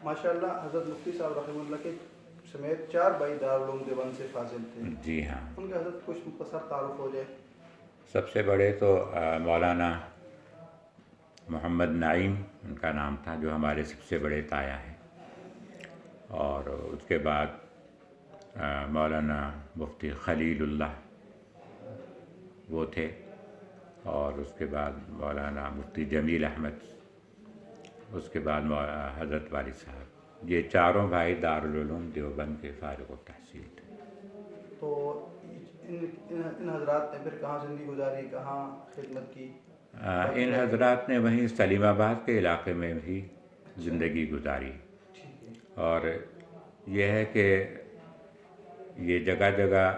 ماشاء اللہ حضرت مفتی صاحب رحمہ اللہ کے سمیت 4 بھائی دارالعلوم دیوبند سے فاضل تھے. جی ہاں. ان کا حضرت کچھ مختصر تعارف ہو جائے. سب سے بڑے تو مولانا محمد نعیم ان کا نام تھا، جو ہمارے سب سے بڑے تایا ہیں. اور اس کے بعد مولانا مفتی خلیل اللہ وہ تھے. اور اس کے بعد مولانا مفتی جمیل احمد، اس کے بعد حضرت والد صاحب. یہ چاروں بھائی دارالعلوم دیوبند کے فارغ التحصیل تھے. تو ان حضرات نے پھر کہاں زندگی گزاری، کہاں خدمت کی؟ ان حضرات نے وہیں سلیم آباد کے علاقے میں بھی زندگی گزاری. ٹھیک ہے. اور یہ ہے کہ یہ جگہ جگہ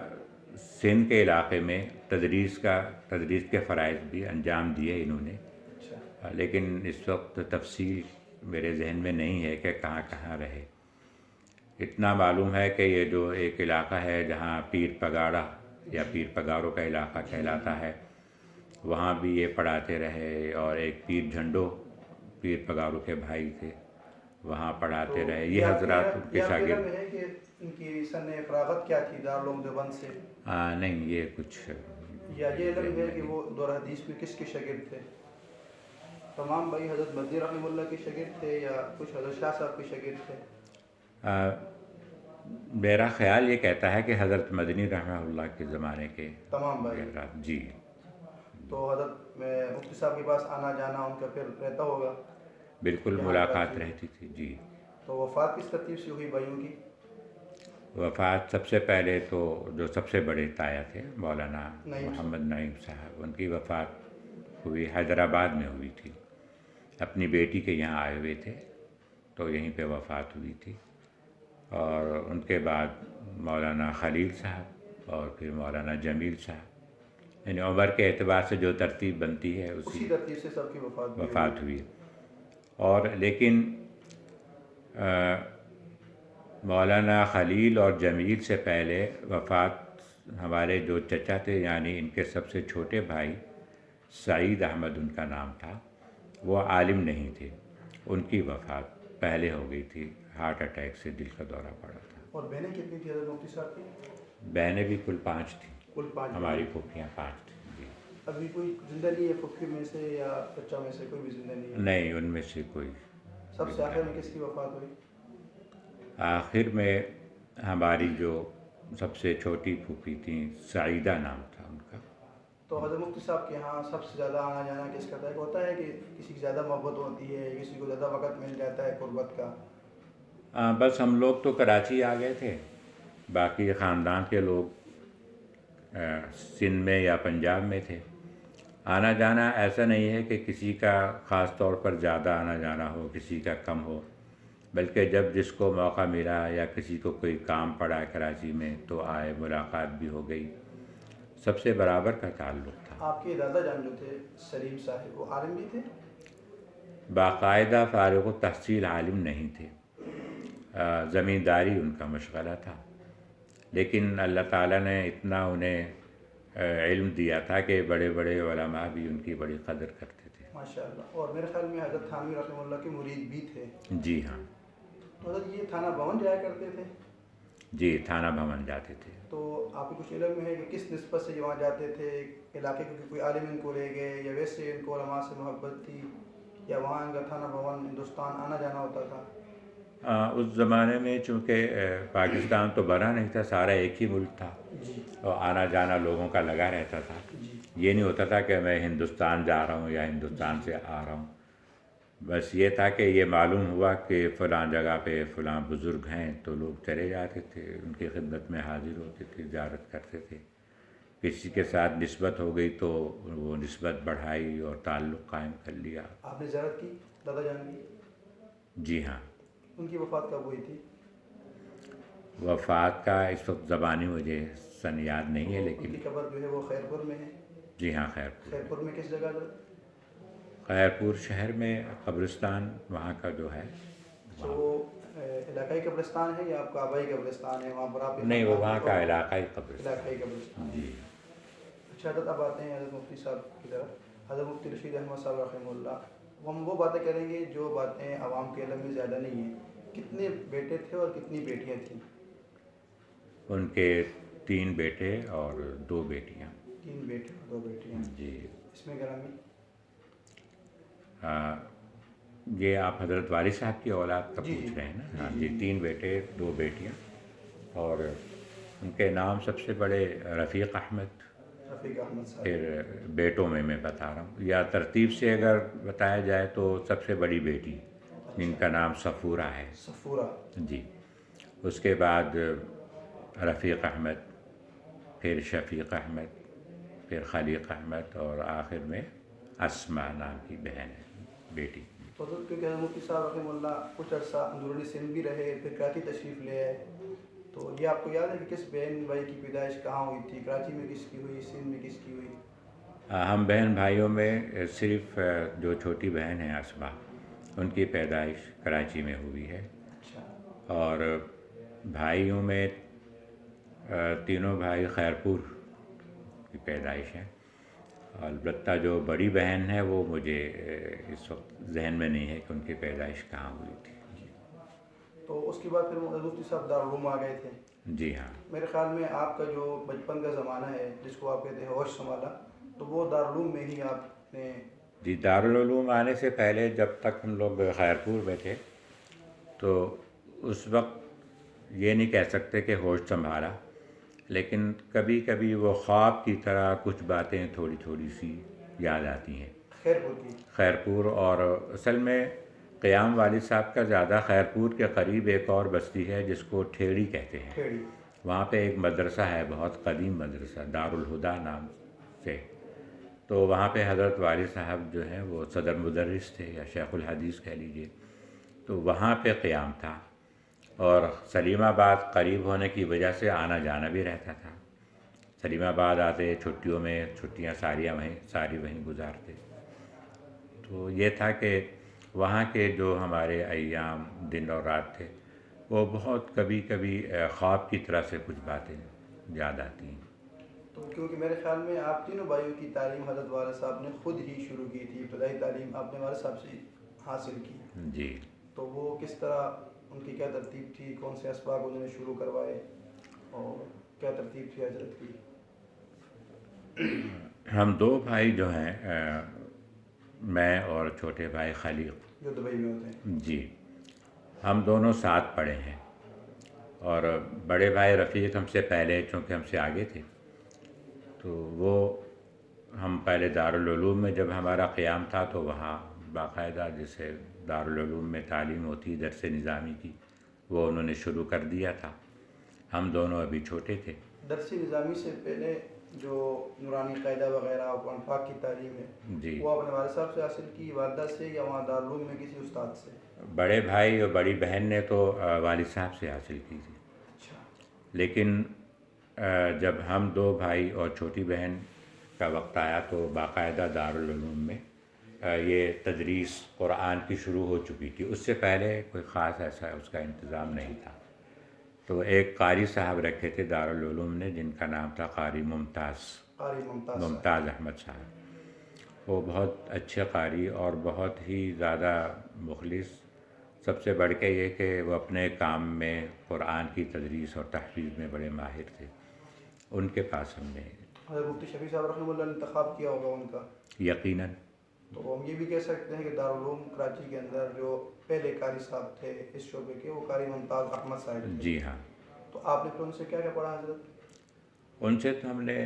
سندھ کے علاقے میں تدریس کے فرائض بھی انجام دیے انہوں نے. اچھا. لیکن اس وقت تفصیل میرے ذہن میں نہیں ہے کہ کہاں کہاں رہے. اتنا معلوم ہے کہ یہ جو ایک علاقہ ہے جہاں پیر پگاڑا یا پیر پگاروں کا علاقہ کہلاتا ہے، وہاں بھی یہ پڑھاتے رہے. اور ایک پیر پگاروں کے بھائی تھے، وہاں پڑھاتے رہے. یہ حضرات ان کے شاگرد. ہے کہ ان کی سن فراغت کیا تھی دارالعلوم دیوبند سے؟ نہیں، یہ کچھ یا یہ علم ہے کہ وہ دور حدیث میں کس کے شاگرد تھے؟ تمام بھائی حضرت مدنی رحمہ اللہ کے شاگرد تھے یا کچھ حضرت شاہ صاحب کے شاگرد تھے؟ میرا خیال یہ کہتا ہے کہ حضرت مدنی رحمہ اللہ کے زمانے کے تمام بھائی. جی. تو حضرت مفتی صاحب کے پاس آنا جانا ان کا پھر رہتا ہوگا؟ بالکل ملاقات رہتی تھی. جی. تو وفات کس ترتیب سے ہوئی بھائیوں کی؟ وفات سب سے پہلے تو جو سب سے بڑے تایا تھے مولانا محمد نعیم صاحب، ان کی وفات ہوئی حیدرآباد میں ہوئی تھی. اپنی بیٹی کے یہاں آئے ہوئے تھے تو یہیں پہ وفات ہوئی تھی. اور ان کے بعد مولانا خلیل صاحب اور پھر مولانا جمیل صاحب. یعنی عمر کے اعتبار سے جو ترتیب بنتی ہے اسی ترتیب سے سب کی وفات ہوئی. اور لیکن مولانا خلیل اور جمیل سے پہلے وفات ہمارے جو چچا تھے، یعنی ان کے سب سے چھوٹے بھائی سعید احمد ان کا نام تھا، وہ عالم نہیں تھے. ان کی وفات پہلے ہو گئی تھی، ہارٹ اٹیک سے دل کا دورہ پڑا تھا. اور بہنیں کتنی تھیں حضرت مفتی صاحب کی؟ بہنیں بھی کل 5 تھیں. کل 5 ہماری پھوپھیاں 5 تھیں. جی. ابھی کوئی زندہ نہیں ہے پھوپھی میں سے یا چچا میں سے کوئی بھی زندہ نہیں ہے؟ نہیں، ان میں سے کوئی. سب سے آخر میں کس کی وفات ہوئی؟ آخر میں ہماری جو سب سے چھوٹی پھوپھی تھیں، سعیدہ نام تھا ان کا. تو حضرت مفتی صاحب کے یہاں سب سے زیادہ آنا جانا کس کا طے ہوتا ہے کہ کسی کی زیادہ محبت ہوتی ہے، کسی کو زیادہ وقت مل جاتا ہے قربت کا؟ بس ہم لوگ تو کراچی آ گئے تھے، باقی خاندان کے لوگ سندھ میں یا پنجاب میں تھے. آنا جانا ایسا نہیں ہے کہ کسی کا خاص طور پر زیادہ آنا جانا ہو، کسی کا کم ہو، بلکہ جب جس کو موقع ملا یا کسی کو کوئی کام پڑا کراچی میں تو آئے، ملاقات بھی ہو گئی. سب سے برابر کا تعلق تھا. آپ کے دادا جان جو تھے سلیم صاحب، وہ عالم بھی تھے؟ باقاعدہ فارغ التحصیل عالم نہیں تھے، زمینداری ان کا مشغلہ تھا. لیکن اللہ تعالیٰ نے اتنا انہیں علم دیا تھا کہ بڑے بڑے علماء بھی ان کی بڑی قدر کرتے تھے. ماشاء اللہ. اور میرے خیال میں حضرت تھانوی رحمہ اللہ کے مرید بھی تھے. جی ہاں. تو حضرت یہ تھانہ بھون جایا کرتے تھے؟ جی، تھانہ بھون جاتے تھے. تو آپ کو کچھ علم ہے کہ کس نسبت سے وہاں جاتے تھے؟ علاقے کے کوئی عالم ان کو لے گئے یا ویسے ان کو علماء سے محبت تھی، یا وہاں ان کا تھانہ بھون ہندوستان آنا جانا ہوتا تھا؟ اس زمانے میں چونکہ پاکستان تو بنا نہیں تھا، سارا ایک ہی ملک تھا. جی. اور آنا جانا لوگوں کا لگا رہتا تھا. جی. یہ نہیں ہوتا تھا کہ میں ہندوستان جا رہا ہوں یا ہندوستان سے آ رہا ہوں. بس یہ تھا کہ یہ معلوم ہوا کہ فلاں جگہ پہ فلاں بزرگ ہیں تو لوگ چلے جاتے تھے، ان کی خدمت میں حاضر ہوتے تھے، زیارت کرتے تھے. کسی کے ساتھ نسبت ہو گئی تو وہ نسبت بڑھائی اور تعلق قائم کر لیا. آپ نے زیارت کی دادا جان کی؟ جی ہاں. ان کی وفات کب ہوئی تھی؟ وفات کا اس وقت زبانی مجھے سن یاد نہیں ہے، لیکن ان کی قبر جو ہے وہ خیرپور میں ہے؟ جی ہاں، خیرپور. خیرپور میں کس جگہ پر؟ خیرپور شہر میں قبرستان وہاں کا جو ہے. وہ علاقائی قبرستان ہے یا آپ کا آبائی قبرستان ہے وہاں پر آپ؟ نہیں، وہ وہاں کا علاقائی قبرستان. علاقائی قبرستان. جی. اچھا حضرت، اب آتے ہیں حضرت مفتی صاحب کی طرف. حضرت مفتی رشید احمد صاحب رحمہ اللہ، ہم وہ باتیں کریں گے جو باتیں عوام کے علم میں زیادہ نہیں ہیں. کتنے بیٹے تھے اور کتنی بیٹیاں تھیں؟ ان کے 3 بیٹے اور 2 بیٹیاں. 3 بیٹے اور 2 بیٹیاں. جی. اس میں گرامی یہ آپ حضرت والد صاحب کی اولاد کا جی پوچھ جی رہے ہیں نا؟ ہاں جی جی. 3 بیٹے 2 بیٹیاں، اور ان کے نام سب سے بڑے رفیق احمد. رفیق احمد صاحب. پھر بیٹوں میں بتا رہا ہوں، یا ترتیب سے اگر بتایا جائے تو سب سے بڑی بیٹی جن کا نام صفورہ ہے. صفورہ. جی. اس کے بعد رفیق احمد، پھر شفیق احمد، پھر خلیق احمد، اور آخر میں اسماء نام کی بہن ہے، بیٹی. تو کیونکہ حضرت مفتی صاحب رحمہ اللہ کچھ عرصہ اندرونی سندھ بھی رہے، پھر کراچی تشریف لے آئے، تو یہ آپ کو یاد ہے کہ کس بہن بھائی کی پیدائش کہاں ہوئی تھی؟ کراچی میں کس کی ہوئی، سندھ میں کس کی ہوئی؟ ہم بہن بھائیوں میں صرف جو چھوٹی بہن ہے اسماء، ان کی پیدائش کراچی میں ہوئی ہے. اچھا. اور بھائیوں میں تینوں بھائی خیرپور کی پیدائش ہے. البتہ جو بڑی بہن ہے وہ مجھے اس وقت ذہن میں نہیں ہے کہ ان کی پیدائش کہاں ہوئی تھی. تو اس کے بعد پھر مفتی صاحب دارالعلوم آ گئے تھے. جی ہاں. میرے خیال میں آپ کا جو بچپن کا زمانہ ہے جس کو آپ کہتے ہیں ہوش سنبھالا، تو وہ دارالعلوم میں ہی آپ نے. جی. دارالعلوم آنے سے پہلے جب تک ہم لوگ خیرپور میں تھے تو اس وقت یہ نہیں کہہ سکتے کہ ہوش سنبھالا، لیکن کبھی کبھی وہ خواب کی طرح کچھ باتیں تھوڑی تھوڑی سی یاد آتی ہیں خیرپور کی. خیرپور. اور اصل میں قیام والد صاحب کا زیادہ خیرپور کے قریب ایک اور بستی ہے جس کو ٹھیڑی کہتے ہیں. کھیڑی. وہاں پہ ایک مدرسہ ہے، بہت قدیم مدرسہ، دارالہدا نام سے. تو وہاں پہ حضرت والد صاحب جو ہیں وہ صدر مدرس تھے، یا شیخ الحدیث کہہ لیجئے. تو وہاں پہ قیام تھا، اور سلیم آباد قریب ہونے کی وجہ سے آنا جانا بھی رہتا تھا. سلیم آباد آتے چھٹیوں میں، چھٹیاں ساری وہیں گزارتے. تو یہ تھا کہ وہاں کے جو ہمارے ایام، دن اور رات تھے، وہ بہت کبھی کبھی خواب کی طرح سے کچھ باتیں یاد آتی ہیں. تو کیونکہ میرے خیال میں آپ تینوں بھائیوں کی تعلیم حضرت والد صاحب نے خود ہی شروع کی تھی، ابتدائی تعلیم آپ نے والد صاحب سے حاصل کی. جی. تو وہ کس طرح، ان کی کیا ترتیب تھی، کون سے اسباق انہوں نے شروع کروائے، اور کیا ترتیب تھی حضرت کی؟ ہم 2 بھائی جو ہیں، میں اور چھوٹے بھائی خلیق، جو دبئی میں ہوتے ہیں. جی، ہم دونوں ساتھ پڑھے ہیں. اور بڑے بھائی رفیق ہم سے پہلے، چونکہ ہم سے آگے تھے، تو وہ ہم پہلے دارالعلوم میں جب ہمارا قیام تھا تو وہاں باقاعدہ جیسے دارالعلوم میں تعلیم ہوتی درس نظامی کی، وہ انہوں نے شروع کر دیا تھا. ہم دونوں ابھی چھوٹے تھے. درس نظامی سے پہلے جو نورانی قاعدہ وغیرہ اور قرآن پاک کی تعلیم ہے، جی. وہ آپ نے والد صاحب سے حاصل کی، والدہ سے، یا وہاں دارالعلوم میں کسی استاد سے؟ بڑے بھائی اور بڑی بہن نے تو والد صاحب سے حاصل کی تھی. اچھا. لیکن جب ہم 2 بھائی اور چھوٹی بہن کا وقت آیا تو باقاعدہ دارالعلوم میں یہ تدریس قرآن کی شروع ہو چکی تھی. اس سے پہلے کوئی خاص ایسا اس کا انتظام نہیں تھا. تو ایک قاری صاحب رکھے تھے دارالعلوم نے، جن کا نام تھا قاری ممتاز احمد صاحب. وہ بہت اچھے قاری اور بہت ہی زیادہ مخلص. سب سے بڑھ کے یہ کہ وہ اپنے کام میں قرآن کی تدریس اور تحفیظ میں بڑے ماہر تھے. ان کے پاس ہم نے حضرت مفتی شفیع صاحب رحمہ اللہ نے انتخاب کیا ہوگا ان کا. یقیناً. تو ہم یہ بھی کہہ سکتے ہیں کہ دارالعلوم کراچی کے اندر جو پہلے قاری صاحب تھے اس شعبے کے، وہ قاری ممتاز احمد صاحب تھے. جی ہاں. تو آپ نے پھر ان سے کیا کیا پڑھا حضرت؟ ان سے تو ہم نے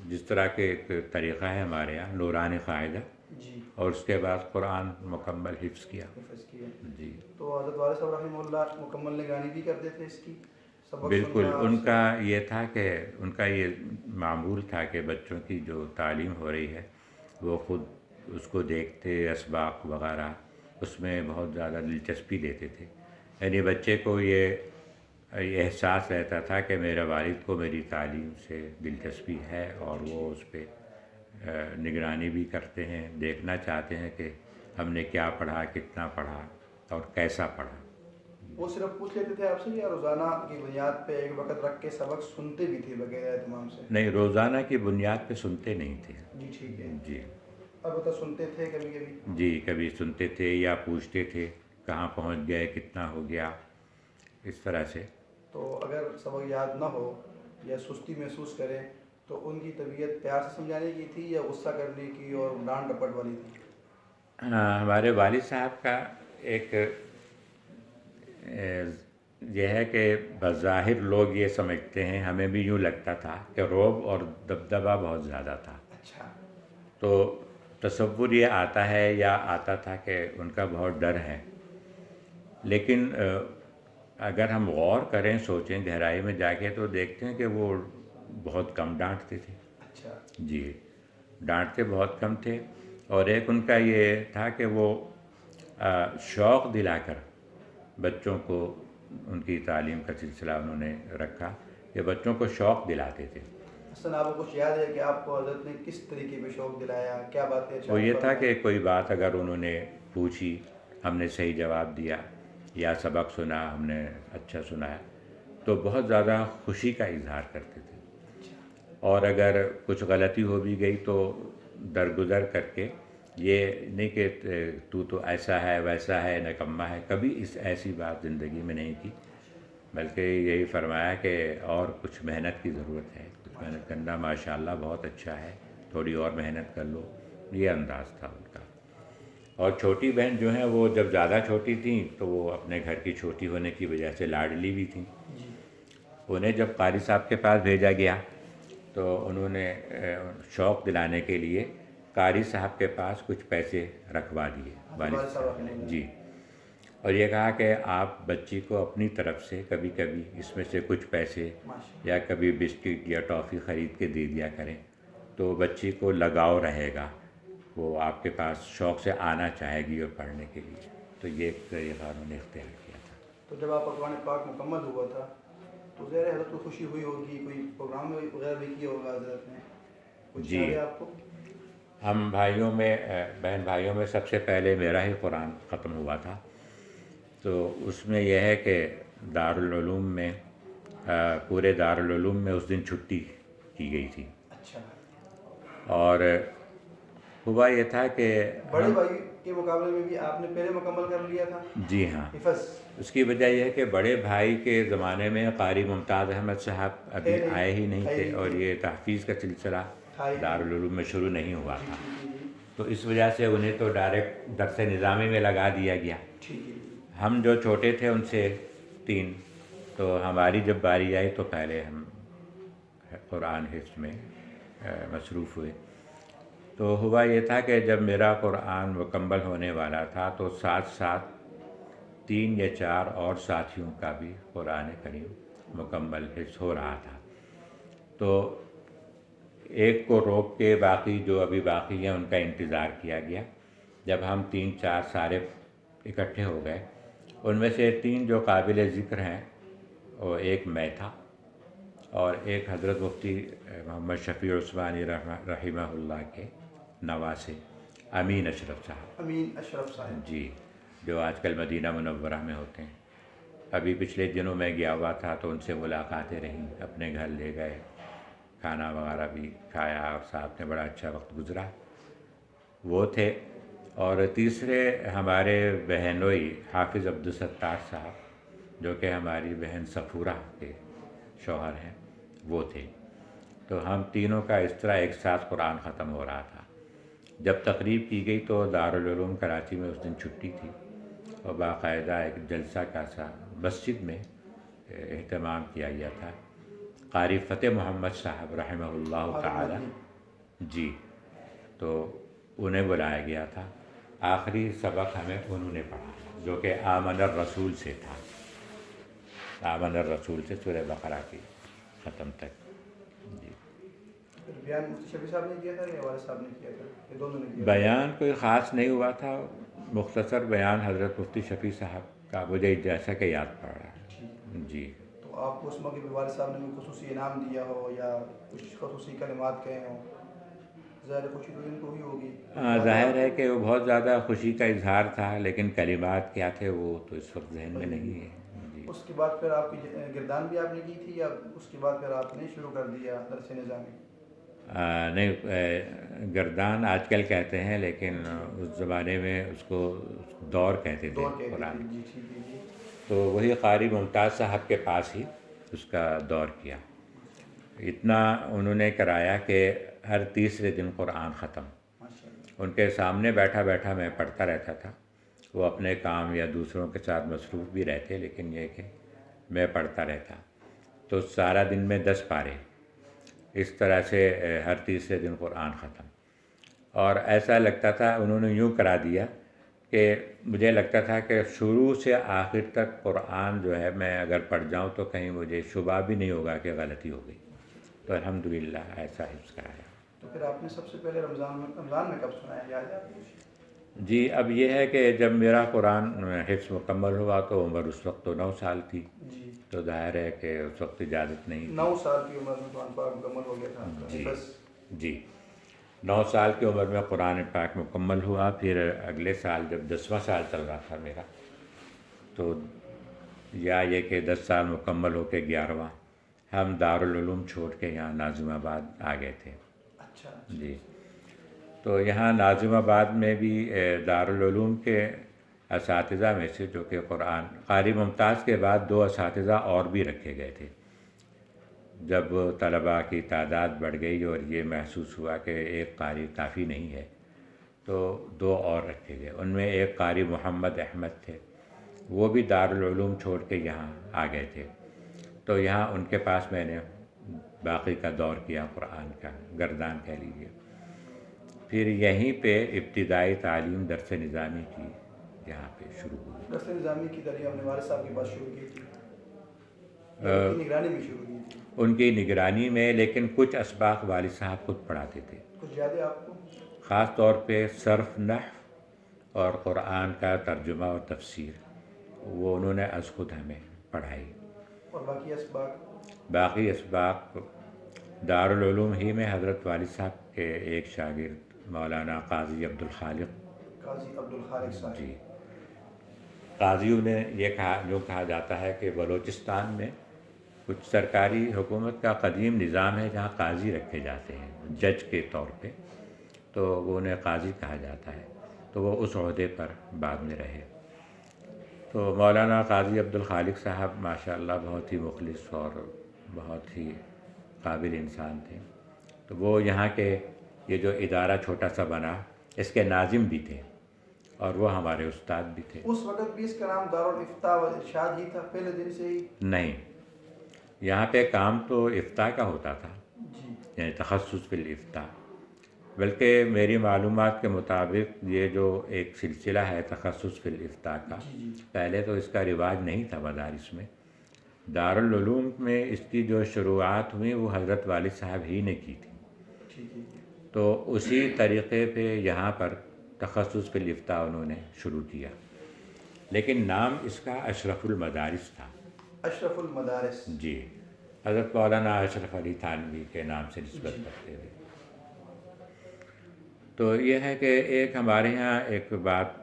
جس طرح کے ایک طریقہ ہے ہمارے یہاں نورانی قاعدہ، جی، اور اس کے بعد قرآن مکمل حفظ کیا. حفظ کیا. جی. تو حضرت والد صاحب رحمہ اللہ مکمل نگرانی بھی کرتے تھے اس کی؟ سبق بالکل. سننا ان کا یہ تھا کہ ان کا یہ معمول تھا کہ بچوں کی جو تعلیم ہو رہی ہے وہ خود اس کو دیکھتے، اسباق وغیرہ اس میں بہت زیادہ دلچسپی لیتے تھے. یعنی بچے کو یہ احساس رہتا تھا کہ میرے والد کو میری تعلیم سے دلچسپی ہے، اور وہ اس پہ نگرانی بھی کرتے ہیں، دیکھنا چاہتے ہیں کہ ہم نے کیا پڑھا، کتنا پڑھا اور کیسا پڑھا. وہ صرف پوچھ لیتے تھے آپ سے، یا روزانہ کی بنیاد پہ ایک وقت رکھ کے سبق سنتے بھی تھے بغیر اہتمام سے؟ نہیں، روزانہ کی بنیاد پہ سنتے نہیں تھے. جی ٹھیک ہے. جی. البتہ سنتے تھے کبھی کبھی. جی، کبھی سنتے تھے یا پوچھتے تھے. کہاں پہنچ گئے، کتنا ہو گیا، اس طرح سے. تو اگر سبق یاد نہ ہو یا سستی محسوس کریں تو ان کی طبیعت پیار سے سمجھانے کی تھی یا غصہ کرنے کی اور ڈانٹ ڈپٹ والی تھی؟ ہمارے والد صاحب کا ایک یہ ہے کہ بظاہر لوگ یہ سمجھتے ہیں، ہمیں بھی یوں لگتا تھا کہ رعب اور دبدبہ بہت زیادہ تھا. اچھا. تو تصور یہ آتا ہے یا آتا تھا کہ ان کا بہت ڈر ہے. لیکن اگر ہم غور کریں، سوچیں گہرائی میں جا کے، تو دیکھتے ہیں کہ وہ بہت کم ڈانٹتے تھے. اچھا. جی، ڈانٹتے بہت کم تھے. اور ایک ان کا یہ تھا کہ وہ شوق دلا کر بچوں کو، ان کی تعلیم کا سلسلہ انہوں نے رکھا کہ بچوں کو شوق دلاتے تھے. حسن، آپ کو کچھ یاد ہے کہ آپ کو حضرت نے کس طریقے پہ شوق دلایا، کیا باتیں ارشاد وہ یہ تھا فرمائیں؟ کہ کوئی بات اگر انہوں نے پوچھی، ہم نے صحیح جواب دیا، یا سبق سنا ہم نے اچھا سنایا، تو بہت زیادہ خوشی کا اظہار کرتے تھے. اور اگر کچھ غلطی ہو بھی گئی تو درگزر کر کے، یہ نہیں کہ تو ایسا ہے ویسا ہے نکما ہے، کبھی ایسی بات زندگی میں نہیں کی، بلکہ یہی فرمایا کہ اور کچھ محنت کی ضرورت ہے، کچھ محنت کرنا، ماشاءاللہ بہت اچھا ہے، تھوڑی اور محنت کر لو. یہ انداز تھا ان کا. اور چھوٹی بہن جو ہیں وہ جب زیادہ چھوٹی تھیں تو وہ اپنے گھر کی چھوٹی ہونے کی وجہ سے لاڈلی بھی تھیں. انہیں جب قاری صاحب کے پاس بھیجا گیا تو انہوں نے شوق دلانے کے لیے قاری صاحب کے پاس کچھ پیسے رکھوا دیے والد صاحب نے. جی. اور یہ کہا کہ آپ بچی کو اپنی طرف سے کبھی کبھی اس میں سے کچھ پیسے یا کبھی بسکٹ یا ٹافی خرید کے دے دیا کریں، تو بچی کو لگاؤ رہے گا، وہ آپ کے پاس شوق سے آنا چاہے گی اور پڑھنے کے لیے. تو یہ ایک طریقہ انہوں نے اختیار کیا تھا. تو جب آپ قرآن پاک مکمل ہوا تھا تو ظاہر ہے حضرت کو خوشی ہوئی ہوگی، کوئی پروگرام وغیرہ بھی کیا ہوگا حضرت نے، کچھ یاد ہے آپ کو؟ ہم بھائیوں میں، بہن بھائیوں میں سب سے پہلے میرا ہی قرآن ختم ہوا تھا. تو اس میں یہ ہے کہ دارالعلوم میں، پورے دارالعلوم میں اس دن چھٹی کی گئی تھی. اچھا. اور ہوا یہ تھا کہ بڑے بھائی کے مقابلے میں بھی آپ نے پہلے مکمل کر لیا تھا؟ جی ہاں. حفظ. اس کی وجہ یہ ہے کہ بڑے بھائی کے زمانے میں قاری ممتاز احمد صاحب ابھی آئے ہی نہیں تھے، اور یہ تحفیظ کا سلسلہ دارالعلوم میں شروع نہیں ہوا تھا. تو اس وجہ سے انہیں تو ڈائریکٹ درس نظامی میں لگا دیا گیا. ہم جو چھوٹے تھے ان سے 3، تو ہماری جب باری آئی تو پہلے ہم قرآن حفظ میں مصروف ہوئے. تو ہوا یہ تھا کہ جب میرا قرآن مکمل ہونے والا تھا تو ساتھ ساتھ 3 یا 4 اور ساتھیوں کا بھی قرآن کریم مکمل حفظ ہو رہا تھا. تو ایک کو روک کے باقی جو ابھی باقی ہیں ان کا انتظار کیا گیا. جب ہم 3-4 سارے اکٹھے ہو گئے، ان میں سے 3 جو قابل ذکر ہیں، وہ ایک میں تھا، اور ایک حضرت مفتی محمد شفیع عثمانی رحمہ اللہ کے نواسے امین اشرف صاحب. امین اشرف صاحب. جی، جو آج کل مدینہ منورہ میں ہوتے ہیں. ابھی پچھلے دنوں میں گیا ہوا تھا تو ان سے ملاقاتیں رہیں، اپنے گھر لے گئے، کھانا وغیرہ بھی کھایا، اور صاحب نے بڑا اچھا وقت گزرا. وہ تھے. اور تیسرے ہمارے بہنوئی حافظ عبدالستار صاحب، جو کہ ہماری بہن صفورہ کے شوہر ہیں، وہ تھے. تو ہم تینوں کا اس طرح ایک ساتھ قرآن ختم ہو رہا تھا. جب تقریب کی گئی تو دارالعلوم کراچی میں اس دن چھٹی تھی، اور باقاعدہ ایک جلسہ کا سا مسجد میں اہتمام کیا گیا تھا. قاری فتح محمد صاحب رحمہ اللہ تعالی، جی، تو انہیں بلایا گیا تھا. آخری سبق ہمیں انہوں نے پڑھا جو کہ آمن الرسول سے تھا. آمن الرسول سے سورہ بقرہ کی ختم تک. جی. بیان مفتی شفیع صاحب نے کیا تھا یا والد صاحب نے کیا تھا؟ یہ دونوں نے کیا. بیان کوئی خاص نہیں ہوا تھا، مختصر بیان حضرت مفتی شفیع صاحب کا مجھے جیسا کہ یاد پڑ رہا ہے. جی. تو آپ کو اس موقع پہ والد صاحب نے کوئی خصوصی انعام دیا ہو یا کچھ خصوصی کلمات کہے ہوں؟ ظاہر خوشی تو ان کو ہوئی ہوگی. ظاہر ہے کہ وہ بہت زیادہ خوشی کا اظہار تھا، لیکن کلمات کیا تھے وہ تو اس وقت ذہن میں نہیں ہے. جی. اس کے بعد پھر آپ کی گردان بھی آپ نے کی تھی یا اس کے بعد پھر آپ نے شروع کر دیا درس نظامی؟ نہیں، گردان آج کل کہتے ہیں، لیکن اس زمانے میں اس کو دور کہتے تھے دور کہتے قرآن. تھے. جی ٹھیک ہے جی. تو وہی قاری ممتاز صاحب کے پاس ہی اس کا دور کیا. اتنا انہوں نے کرایا کہ ہر تیسرے دن قرآن ختم. ماشاء اللہ. ان کے سامنے بیٹھا بیٹھا میں پڑھتا رہتا تھا. وہ اپنے کام یا دوسروں کے ساتھ مصروف بھی رہتے، لیکن یہ کہ میں پڑھتا رہتا. تو سارا دن میں 10 پارے اس طرح سے ہر تیسرے دن قرآن ختم. اور ایسا لگتا تھا، انہوں نے یوں کرا دیا کہ مجھے لگتا تھا کہ شروع سے آخر تک قرآن جو ہے میں اگر پڑھ جاؤں تو کہیں مجھے شبہ بھی نہیں ہوگا کہ غلطی ہو گئی. تو الحمدللہ ایسا حفظ کرایا. تو پھر آپ نے سب سے پہلے رمضان میں کب سنا ہے، یاد ہے آپ کو؟ جی، اب یہ ہے کہ جب میرا قرآن حفظ مکمل ہوا تو عمر اس وقت تو 9 سال تھی. جی. تو ظاہر ہے کہ اس وقت اجازت نہیں تھی. 9 سال کی عمر میں قرآن پاک مکمل ہو گیا تھا آپ کا. جی بس. جی 9 سال کی عمر میں قرآن پاک مکمل ہوا. پھر اگلے سال جب 10واں سال چل رہا تھا میرا، تو یا یہ کہ 10 سال مکمل ہو کے 11واں ہم دارالعلوم چھوڑ کے یہاں ناظم آباد آ گئے تھے. اچھا. جی. تو یہاں ناظم آباد میں بھی دارالعلوم کے اساتذہ میں سے جو کہ قرآن قاری ممتاز کے بعد 2 اساتذہ اور بھی رکھے گئے تھے. جب طلباء کی تعداد بڑھ گئی اور یہ محسوس ہوا کہ ایک قاری کافی نہیں ہے، تو 2 اور رکھے گئے. ان میں ایک قاری محمد احمد تھے، وہ بھی دارالعلوم چھوڑ کے یہاں آ گئے تھے. تو یہاں ان کے پاس میں نے باقی کا دور کیا قرآن کا، گردان کہہ لیجیے. پھر یہیں پہ ابتدائی تعلیم درس نظامی کی یہاں پہ شروع ہوئی. درس نظامی کی تعلیم اپنے والد صاحب کے پاس شروع کی تھی، ان کی نگرانی میں شروع کی تھی؟ ان کی نگرانی میں، لیکن کچھ اسباق والد صاحب خود پڑھاتے تھے. کچھ یاد ہے آپ کو؟ خاص طور پہ صرف، نحو اور قرآن کا ترجمہ اور تفسیر وہ انہوں نے از خود ہمیں پڑھائی. اور باقی اسباق؟ باقی اسباق دارالعلوم ہی میں حضرت والد صاحب کے ایک شاگرد مولانا قاضی عبدالخالق. قاضی عبدالخالق صاحب. جی. قاضیوں نے یہ کہا جاتا ہے کہ بلوچستان میں کچھ سرکاری حکومت کا قدیم نظام ہے جہاں قاضی رکھے جاتے ہیں جج کے طور پہ، تو وہ انہیں قاضی کہا جاتا ہے. تو وہ اس عہدے پر بعد میں رہے. تو مولانا قاضی عبدالخالق صاحب ماشاء اللہ بہت ہی مخلص اور بہت ہی قابل انسان تھے. تو وہ یہاں کے یہ جو ادارہ چھوٹا سا بنا اس کے ناظم بھی تھے اور وہ ہمارے استاد بھی تھے. اس وقت بھی اس کا نام دارالافتاء والارشاد ہی تھا پہلے دن سے ہی؟ نہیں، یہاں پہ کام تو افتاء کا ہوتا تھا، جی. یعنی تخصص فی الافتاء. بلکہ میری معلومات کے مطابق یہ جو ایک سلسلہ ہے تخصص فی الافتاء کا، جی. پہلے تو اس کا رواج نہیں تھا مدارس میں. دارالعلوم میں اس کی جو شروعات ہوئی وہ حضرت والد صاحب ہی نے کی تھی. ٹھیک ہے. تو اسی طریقے پہ یہاں پر تخصص فی الافتاء انہوں نے شروع کیا، لیکن نام اس کا اشرف المدارس تھا. اشرف المدارس. جی، حضرت مولانا اشرف علی تھانوی کے نام سے نسبت جی. کرتے ہوئے. تو یہ ہے کہ ایک ہمارے یہاں ایک بات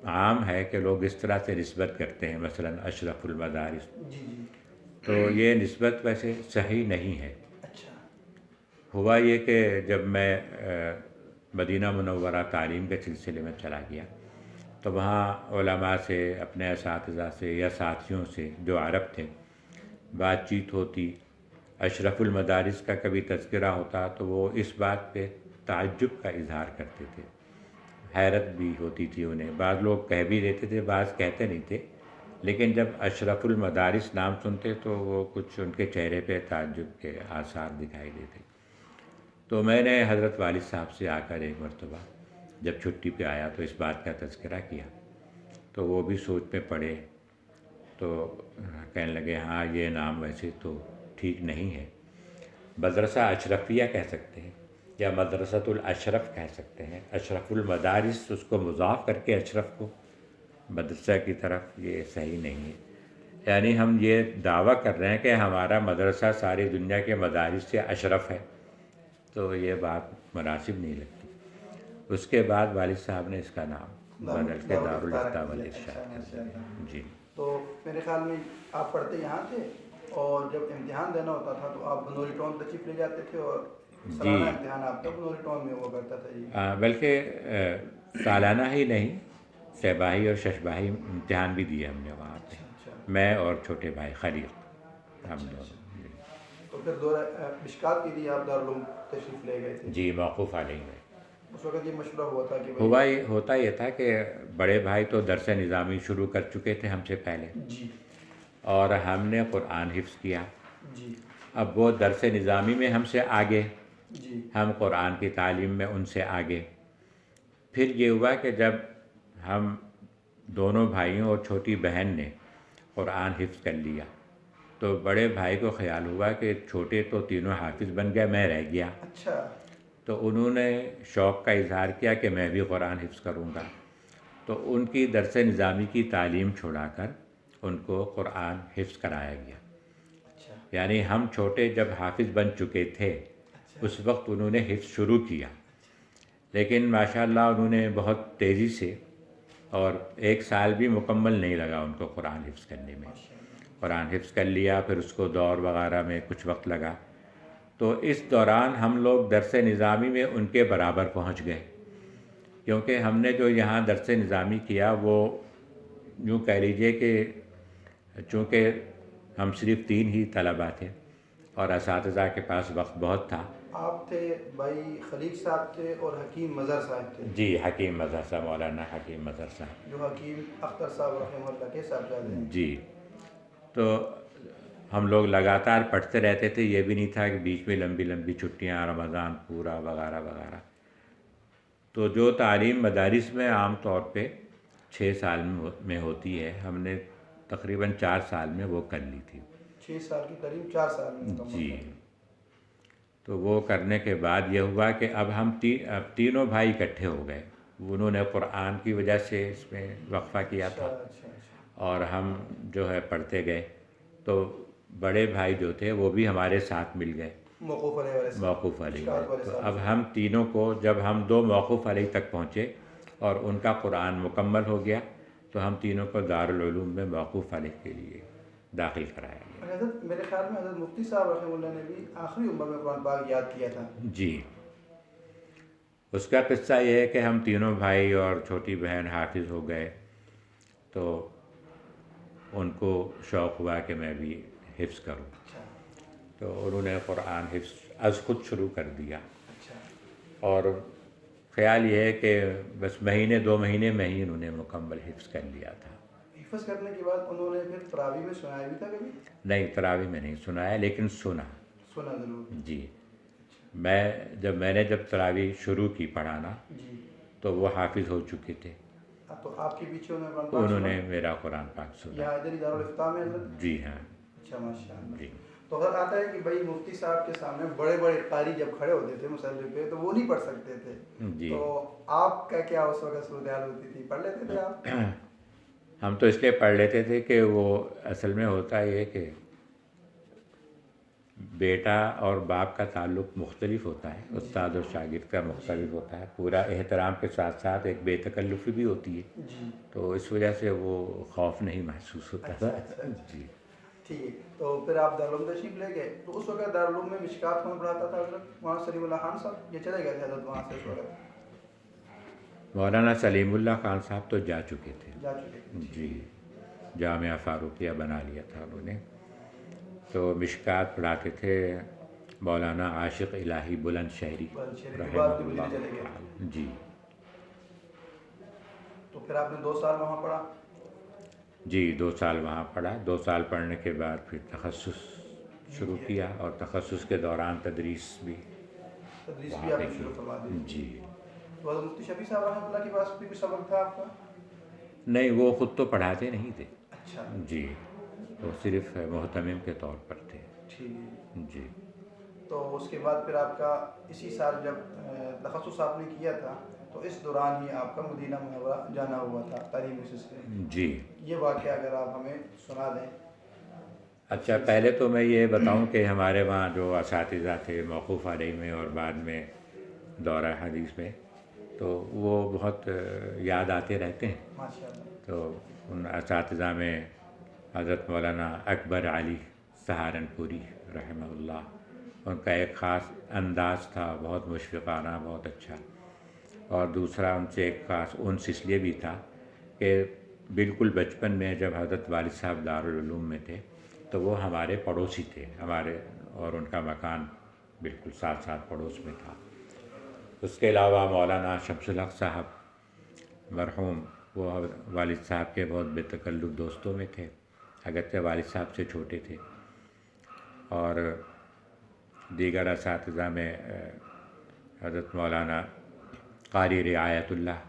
عام ہے کہ لوگ اس طرح سے نسبت کرتے ہیں، مثلا اشرف المدارس. جی. جی. تو یہ نسبت ویسے صحیح نہیں ہے. اچھا. ہوا یہ کہ جب میں مدینہ منورہ تعلیم کے سلسلے میں چلا گیا تو وہاں علماء سے، اپنے اساتذہ سے یا ساتھیوں سے جو عرب تھے بات چیت ہوتی. اشرف المدارس کا کبھی تذکرہ ہوتا تو وہ اس بات پہ تعجب کا اظہار کرتے تھے، حیرت بھی ہوتی تھی انہیں. بعض لوگ کہہ بھی دیتے تھے، بعض کہتے نہیں تھے، لیکن جب اشرف المدارس نام سنتے تو وہ کچھ ان کے چہرے پہ تعجب کے آثار دکھائی دیتے. تو میں نے حضرت والد صاحب سے آ کر ایک مرتبہ جب چھٹی پہ آیا تو اس بات کا تذکرہ کیا، تو وہ بھی سوچ میں پڑے. تو کہنے لگے ہاں یہ نام ویسے تو ٹھیک نہیں ہے، مدرسہ اشرفیہ کہہ سکتے ہیں یا مدرسۃ الاشرف کہہ سکتے ہیں. اشرف المدارس اس کو مضاف کر کے اشرف کو مدرسہ کی طرف، یہ صحیح نہیں ہے. یعنی ہم یہ دعویٰ کر رہے ہیں کہ ہمارا مدرسہ ساری دنیا کے مدارس سے اشرف ہے، تو یہ بات مناسب نہیں لگتی. اس کے بعد والد صاحب نے اس کا نام بدل کے دارالافتاء والارشاد کر دیا. جی. تو میرے خیال میں آپ پڑھتے یہاں تھے، اور جب امتحان دینا ہوتا تھا تو آپ بنوری ٹاؤن تشریف لے جاتے تھے اور جی سالانہ امتحان آپ کا بلوری ٹاؤن میں ہوا کرتا تھا جی؟ بلکہ سالانہ ہی نہیں، سہ-ماہی اور شش-ماہی امتحان بھی دیے ہم نے وہاں پہ، اچھا اچھا میں اور چھوٹے بھائی خلیل، ہم اچھا دونوں۔ اچھا۔ جی تو پھر دورہ مشکات کے لیے آپ دارالعلوم تشریف لے گئے تھے؟ جی، موقوف علیہ میں اس وقت یہ مشورہ ہوا تھا کہ ہوتا یہ تھا کہ بڑے بھائی تو درس نظامی شروع کر چکے تھے ہم سے پہلے، جی اور ہم نے قرآن حفظ کیا، جی اب وہ درس نظامی میں ہم سے آگے، جی ہم قرآن کی تعلیم میں ان سے آگے۔ پھر یہ ہوا کہ جب ہم دونوں بھائیوں اور چھوٹی بہن نے قرآن حفظ کر لیا تو بڑے بھائی کو خیال ہوا کہ چھوٹے تو تینوں حافظ بن گئے، میں رہ گیا، اچھا تو انہوں نے شوق کا اظہار کیا کہ میں بھی قرآن حفظ کروں گا، تو ان کی درس نظامی کی تعلیم چھوڑا کر ان کو قرآن حفظ کرایا گیا۔ اچھا یعنی ہم چھوٹے جب حافظ بن چکے تھے اچھا اس وقت انہوں نے حفظ شروع کیا، لیکن ماشاءاللہ انہوں نے بہت تیزی سے، اور 1 سال بھی مکمل نہیں لگا ان کو قرآن حفظ کرنے میں، ماشاء اللہ۔ قرآن حفظ کر لیا، پھر اس کو دور وغیرہ میں کچھ وقت لگا، تو اس دوران ہم لوگ درس نظامی میں ان کے برابر پہنچ گئے، کیونکہ ہم نے جو یہاں درس نظامی کیا وہ یوں کہہ لیجئے کہ چونکہ ہم صرف 3 ہی طلباء تھے اور اساتذہ کے پاس وقت بہت تھا۔ آپ تھے، بھائی خلیق صاحب تھے اور حکیم مظہر صاحب تھے؟ جی، حکیم مظہر صاحب، مولانا حکیم مظہر صاحب، جو حکیم اختر صاحب رحمہ اللہ کے صاحبزادے ہیں۔ جی، تو ہم لوگ لگاتار پڑھتے رہتے تھے، یہ بھی نہیں تھا کہ بیچ میں لمبی لمبی چھٹیاں، رمضان پورا وغیرہ وغیرہ۔ تو جو تعلیم مدارس میں عام طور پہ 6 سال میں ہوتی ہے، ہم نے تقریباً 4 سال میں وہ کر لی تھی۔ 6 سال کی تعلیم 4 سال میں مکمل جی، کر لی۔ تو وہ کرنے کے بعد یہ ہوا کہ اب ہم تینوں بھائی اکٹھے ہو گئے، انہوں نے قرآن کی وجہ سے اس میں وقفہ کیا اچھا تھا اچھا اچھا۔ اور ہم جو ہے پڑھتے گئے، تو بڑے بھائی جو تھے وہ بھی ہمارے ساتھ مل گئے موقوف علیہ والے صاحب، موقوف علیہ میں۔ مشکات والے تو صاحب اب سے۔ ہم تینوں کو، جب ہم 2 موقوف علیہ تک پہنچے اور ان کا قرآن مکمل ہو گیا، تو ہم تینوں کو دارالعلوم میں موقوف علیہ کے لیے داخل کرایا گیا۔ حضرت میرے خیال میں حضرت مفتی صاحب رحمہ اللہ نے بھی آخری عمر میں قرآن پاک یاد کیا تھا۔ جی، اس کا قصہ یہ ہے کہ ہم تینوں بھائی اور چھوٹی بہن حافظ ہو گئے، تو ان کو شوق ہوا کہ میں بھی حفظ کروں، اچھا تو انہوں نے قرآن حفظ از خود شروع کر دیا، اچھا اور خیال یہ ہے کہ بس مہینے 2 مہینے میں ہی انہوں نے مکمل حفظ کر لیا تھا۔ حفظ کرنے کے بعد انہوں نے پھر تراویح میں سنایا بھی تھا کبھی؟ نہیں، تراویح میں نہیں سنایا، لیکن سنا۔ سنا ضرور۔ جی، میں نے جب تراویح شروع کی پڑھانا جی، تو وہ حافظ ہو چکے تھے، تو آپ کے پیچھے انہوں نے قرآن پاک انہوں سنا؟ نے میرا قرآن پاک سنا۔ یہاں ادھر ہی دارالفتاح میں حضرت؟ جی ہاں۔ اچھا ماشاء اللہ۔ جی تو اگر آتا ہے کہ بھائی مفتی صاحب کے سامنے بڑے بڑے قاری جب کھڑے ہوتے تھے مصلی پہ تو وہ نہیں پڑھ سکتے تھے، جی، تو آپ کا کیا اس وقت صورتحال ہوتی تھی؟ پڑھ لیتے تھے آپ؟ ہم تو اس لیے پڑھ لیتے تھے کہ وہ اصل میں ہوتا یہ کہ بیٹا اور باپ کا تعلق مختلف ہوتا ہے، استاد اور شاگرد کا مختلف ہوتا ہے، پورا احترام کے ساتھ ساتھ ایک بے تکلفی بھی ہوتی ہے، جی تو اس وجہ سے وہ خوف نہیں محسوس ہوتا تھا۔ اچھا اچھا جی، ٹھیک۔ تو پھر آپ دارالعلوم تشریف لے گئے، تو اس وقت دارالعلوم میں مشکات کون پڑھاتا تھا حضرت؟ مولانا سلیم اللہ خان صاحب، یہ چلے گئے تھے حضرت وہاں سے اس وقت؟ مولانا سلیم اللہ خان صاحب تو جا چکے تھے، جا چکے تھے۔ جی، جامعہ فاروقیہ بنا لیا تھا انہوں نے، تو مشکات پڑھاتے تھے مولانا عاشق الہی بلند شہری بلند شہری، جو رحمہ بعد میں اللہ مدینہ چلے گئے۔ تعالی۔ جی، تو پھر آپ نے 2 سال وہاں پڑھا؟ جی، 2 سال وہاں پڑھا، 2 سال پڑھنے کے بعد پھر تخصص شروع کیا، اور تخصص کے دوران تدریس بھی تدریس بھی وہاں آپ پہ نے شروع فرما دی؟ کی۔ جی، تو حضرت مفتی شفیع صاحب رحمۃ اللہ کے پاس بھی کوئی سبق تھا آپ کا؟ نہیں، وہ خود تو پڑھاتے نہیں تھے، اچھا جی، وہ صرف محتمم کے طور پر تھے۔ ٹھیک۔ جی، تو اس کے بعد پھر آپ کا اسی سال جب تخصص آپ نے کیا تھا تو اس دوران ہی آپ کا مدینہ منورہ جانا ہوا تھا تعلیمی سلسلے؟ جی، یہ واقعہ اگر آپ ہمیں سنا دیں۔ اچھا، پہلے تو میں یہ بتاؤں کہ ہمارے وہاں جو اساتذہ تھے موقوف علیہ میں اور بعد میں دورہ حدیث میں، تو وہ بہت یاد آتے رہتے ہیں۔ ماشاء اللہ۔ تو ان اساتذہ میں حضرت مولانا اکبر علی سہارنپوری رحمہ اللہ، ان کا ایک خاص انداز تھا، بہت مشفقانہ، بہت اچھا. اور دوسرا ان سے ایک خاص انس اس لیے بھی تھا کہ بالکل بچپن میں جب حضرت والد صاحب دارالعلوم میں تھے تو وہ ہمارے پڑوسی تھے ہمارے، اور ان کا مکان بالکل ساتھ ساتھ پڑوس میں تھا. اس کے علاوہ مولانا شمس الحق صاحب مرحوم، وہ والد صاحب کے بہت بے تکلف دوستوں میں تھے، اگرچہ والد صاحب سے چھوٹے تھے. اور دیگر اساتذہ میں حضرت مولانا قاری رعایت اللہ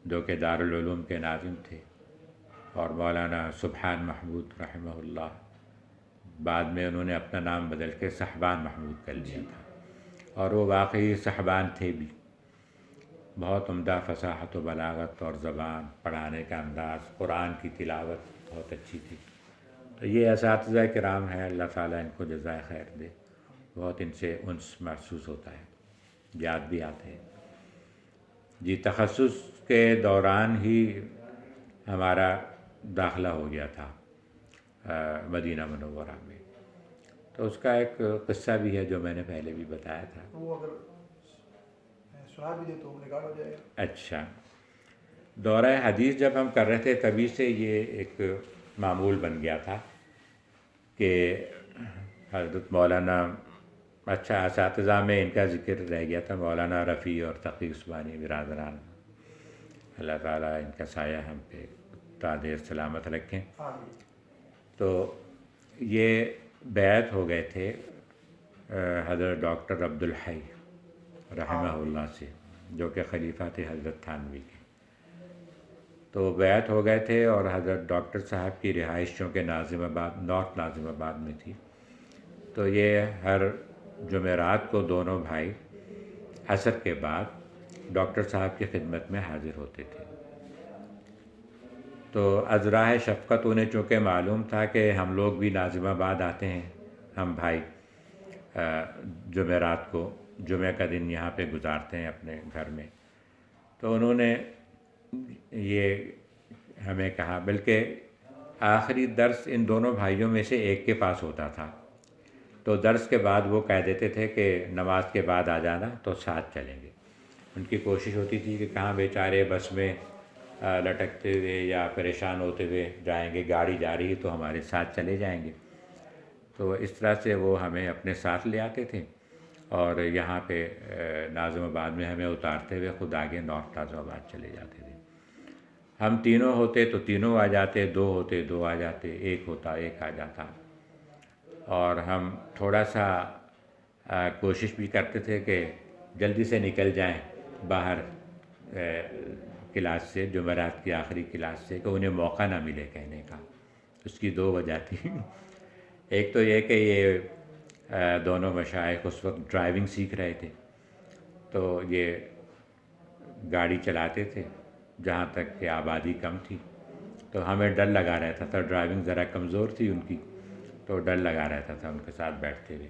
جو کہ دارالعلوم کے ناظم تھے، اور مولانا سبحان محمود رحمہ اللہ، بعد میں انہوں نے اپنا نام بدل کے صحبان محمود کر لیا تھا. اور وہ واقعی صحبان تھے بھی، بہت عمدہ فصاحت و بلاغت اور زبان، پڑھانے کا انداز، قرآن کی تلاوت بہت اچھی تھی. تو یہ اساتذہ کرام ہیں، اللہ تعالیٰ ان کو جزائے خیر دے. بہت ان سے انس محسوس ہوتا ہے، یاد بھی آتے ہیں. جی، تخصص کے دوران ہی ہمارا داخلہ ہو گیا تھا مدینہ منورہ میں. تو اس کا ایک قصہ بھی ہے جو میں نے پہلے بھی بتایا تھا. وہ اگر سنا بھی دے تو ریکارڈ ہو جائے گا. اچھا، دورہ حدیث جب ہم کر رہے تھے تبھی سے یہ ایک معمول بن گیا تھا کہ حضرت مولانا، اچھا اساتذہ میں ان کا ذکر رہ گیا تھا، مولانا رفیع اور تقی عثمانی برادران، اللہ تعالیٰ ان کا سایہ ہم پہ تا دیر سلامت رکھیں. تو یہ بیعت ہو گئے تھے حضرت ڈاکٹر عبدالحی رحمہ اللہ سے، جو کہ خلیفہ تھے حضرت تھانوی کے. تو بیعت ہو گئے تھے، اور حضرت ڈاکٹر صاحب کی رہائش چونکہ ناظم آباد، نارتھ ناظم آباد میں تھی، تو یہ ہر جمعرات کو دونوں بھائی عصر کے بعد ڈاکٹر صاحب کی خدمت میں حاضر ہوتے تھے. تو از راہ شفقت انہیں چونکہ معلوم تھا کہ ہم لوگ بھی ناظم آباد آتے ہیں، ہم بھائی جمعرات کو، جمعہ کا دن یہاں پہ گزارتے ہیں اپنے گھر میں، تو انہوں نے یہ ہمیں کہا. بلکہ آخری درس ان دونوں بھائیوں میں سے ایک کے پاس ہوتا تھا، تو درس کے بعد وہ کہہ دیتے تھے کہ نماز کے بعد آ جانا، تو ساتھ چلیں گے. ان کی کوشش ہوتی تھی کہ کہاں بیچارے بس میں لٹکتے ہوئے یا پریشان ہوتے ہوئے جائیں گے، گاڑی جا رہی تو ہمارے ساتھ چلے جائیں گے. تو اس طرح سے وہ ہمیں اپنے ساتھ لے آتے تھے، اور یہاں پہ ناظم آباد میں ہمیں اتارتے ہوئے خود آگے نارتھ ناظم آباد چلے جاتے تھے. ہم تینوں ہوتے تو تینوں آ جاتے، دو ہوتے دو آ جاتے، ایک ہوتا ایک آ جاتا. اور ہم تھوڑا سا کوشش بھی کرتے تھے کہ جلدی سے نکل جائیں باہر کلاس سے، جمعرات کی آخری کلاس سے، کہ انہیں موقع نہ ملے کہنے کا. اس کی دو وجہ تھی. ایک تو یہ کہ یہ دونوں مشائخ اس وقت ڈرائیونگ سیکھ رہے تھے، تو یہ گاڑی چلاتے تھے جہاں تک کہ آبادی کم تھی، تو ہمیں ڈر لگا رہتا تھا. ڈرائیونگ ذرا کمزور تھی ان کی، تو ڈر لگا رہتا تھا ان کے ساتھ بیٹھتے ہوئے.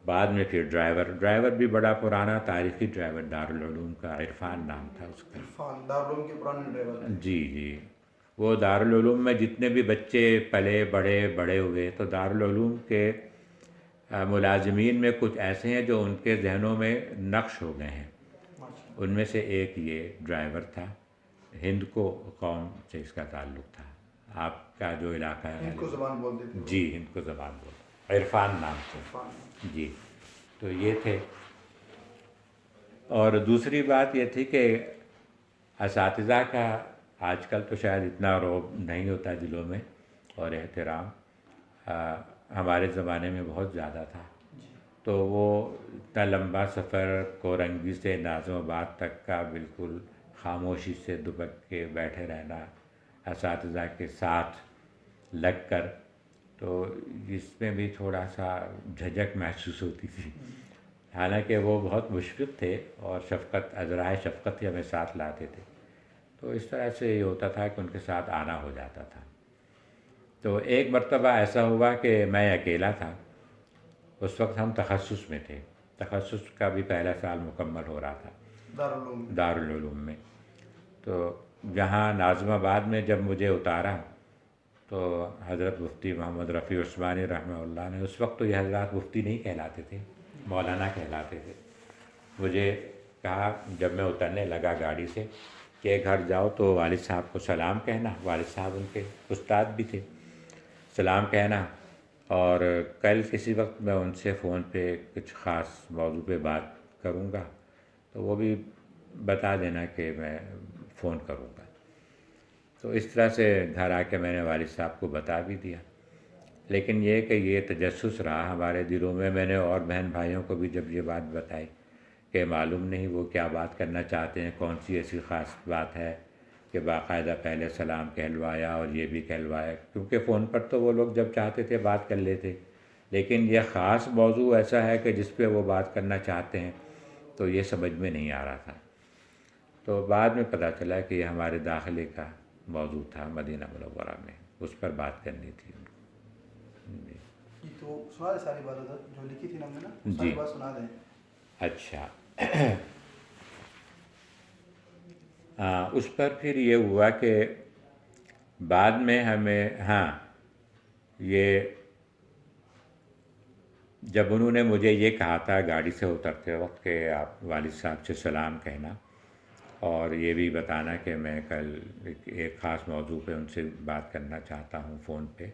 بعد میں پھر ڈرائیور بھی بڑا پرانا تاریخی ڈرائیور، دارالعلوم کا، عرفان نام تھا اس کا. عرفان دارالعلوم کے پرانے ڈرائیور. جی جی، وہ دارالعلوم میں جتنے بھی بچے پلے بڑے ہوئے، تو دارالعلوم کے ملازمین میں کچھ ایسے ہیں جو ان کے ذہنوں میں نقش ہو گئے ہیں. ان میں سے ایک یہ ڈرائیور تھا. ہند کو قوم سے اس کا تعلق تھا. آپ کا جو علاقہ ہے ہند کو زبان بولتے تھے. جی، ہند کو زبان بولتے، عرفان نام سے. جی، تو یہ تھے. اور دوسری بات یہ تھی کہ اساتذہ کا آج کل تو شاید اتنا رعب نہیں ہوتا دلوں میں اور احترام، ہمارے زمانے میں بہت زیادہ تھا. تو وہ اتنا لمبا سفر کورنگی سے ناظم آباد تک کا بالکل خاموشی سے دبک کے بیٹھے رہنا اساتذہ کے ساتھ لگ کر، تو اس میں بھی تھوڑا سا جھجک محسوس ہوتی تھی. حالانکہ وہ بہت مشفق تھے اور شفقت، ازرائے شفقت ہی ہمیں ساتھ لاتے تھے. تو اس طرح سے یہ ہوتا تھا کہ ان کے ساتھ آنا ہو جاتا تھا. تو ایک مرتبہ ایسا ہوا کہ میں اکیلا تھا. اس وقت ہم تخصص میں تھے، تخصص کا بھی پہلا سال مکمل ہو رہا تھا دارالعلوم میں. تو جہاں ناظم آباد میں جب مجھے اتارا تو حضرت مفتی محمد رفیع عثمانی رحمہ اللہ نے، اس وقت تو یہ حضرات مفتی نہیں کہلاتے تھے، مولانا کہلاتے تھے، مجھے کہا جب میں اترنے لگا گاڑی سے کہ گھر جاؤ تو والد صاحب کو سلام کہنا، والد صاحب ان کے استاد بھی تھے، سلام کہنا، اور کل کسی وقت میں ان سے فون پہ کچھ خاص موضوع پہ بات کروں گا تو وہ بھی بتا دینا کہ میں فون کروں گا۔ تو اس طرح سے گھر آ کے میں نے والد صاحب کو بتا بھی دیا، لیکن یہ کہ یہ تجسس رہا ہمارے دلوں میں۔ میں نے اور بہن بھائیوں کو بھی جب یہ بات بتائی کہ معلوم نہیں وہ کیا بات کرنا چاہتے ہیں، کون سی ایسی خاص بات ہے کہ باقاعدہ پہلے سلام کہلوایا اور یہ بھی کہلوایا، کیونکہ فون پر تو وہ لوگ جب چاہتے تھے بات کر لیتے، لیکن یہ خاص موضوع ایسا ہے کہ جس پہ وہ بات کرنا چاہتے ہیں تو یہ سمجھ میں نہیں آ رہا تھا۔ تو بعد میں پتہ چلا کہ یہ ہمارے داخلے کا موضوع تھا مدینہ منورہ میں، اس پر بات کرنی تھی ان کو۔ جی جی تو سنا دیں ساری بات حضرت جو لکھی تھی نا ہم نے نا، جی ساری بات سنا دیں۔ اچھا اس پر پھر یہ ہوا کہ بعد میں ہمیں یہ جب انہوں نے مجھے یہ کہا تھا گاڑی سے اترتے وقت کہ آپ والد صاحب سے سلام کہنا اور یہ بھی بتانا کہ میں کل ایک خاص موضوع پہ ان سے بات کرنا چاہتا ہوں فون پہ،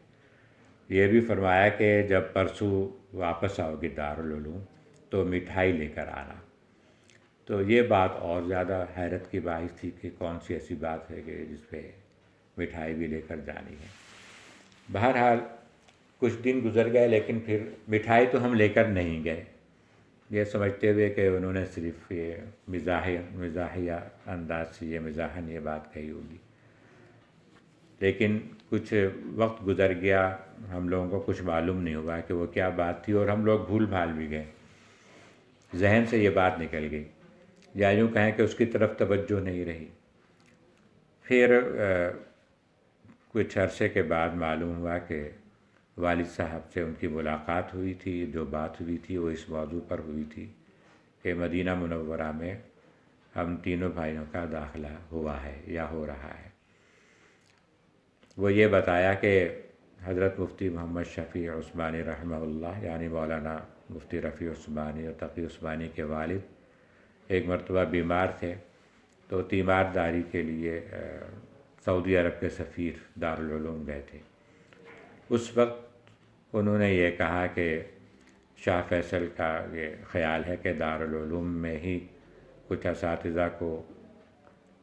یہ بھی فرمایا کہ جب پرسوں واپس آؤ گے دارالعلوم تو مٹھائی لے کر آنا۔ تو یہ بات اور زیادہ حیرت کی باعث تھی کہ کون سی ایسی بات ہے کہ جس پہ مٹھائی بھی لے کر جانی ہے۔ بہرحال کچھ دن گزر گئے، لیکن پھر مٹھائی تو ہم لے کر نہیں گئے، یہ سمجھتے ہوئے کہ انہوں نے صرف یہ مزاحیہ انداز سے یہ مزاحن یہ بات کہی ہوگی۔ لیکن کچھ وقت گزر گیا، ہم لوگوں کو کچھ معلوم نہیں ہوا کہ وہ کیا بات تھی، اور ہم لوگ بھول بھال بھی گئے، ذہن سے یہ بات نکل گئی، یا یوں کہیں کہ اس کی طرف توجہ نہیں رہی۔ پھر کچھ عرصے کے بعد معلوم ہوا کہ والد صاحب سے ان کی ملاقات ہوئی تھی، جو بات ہوئی تھی وہ اس موضوع پر ہوئی تھی کہ مدینہ منورہ میں ہم تینوں بھائیوں کا داخلہ ہوا ہے یا ہو رہا ہے۔ وہ یہ بتایا کہ حضرت مفتی محمد شفیع عثمانی رحمہ اللہ، یعنی مولانا مفتی رفیع عثمانی اور تقی عثمانی کے والد ایک مرتبہ بیمار تھے، تو تیمارداری کے لیے سعودی عرب کے سفیر دارالعلوم گئے تھے۔ اس وقت انہوں نے یہ کہا کہ شاہ فیصل کا یہ خیال ہے کہ دارالعلوم میں ہی کچھ اساتذہ کو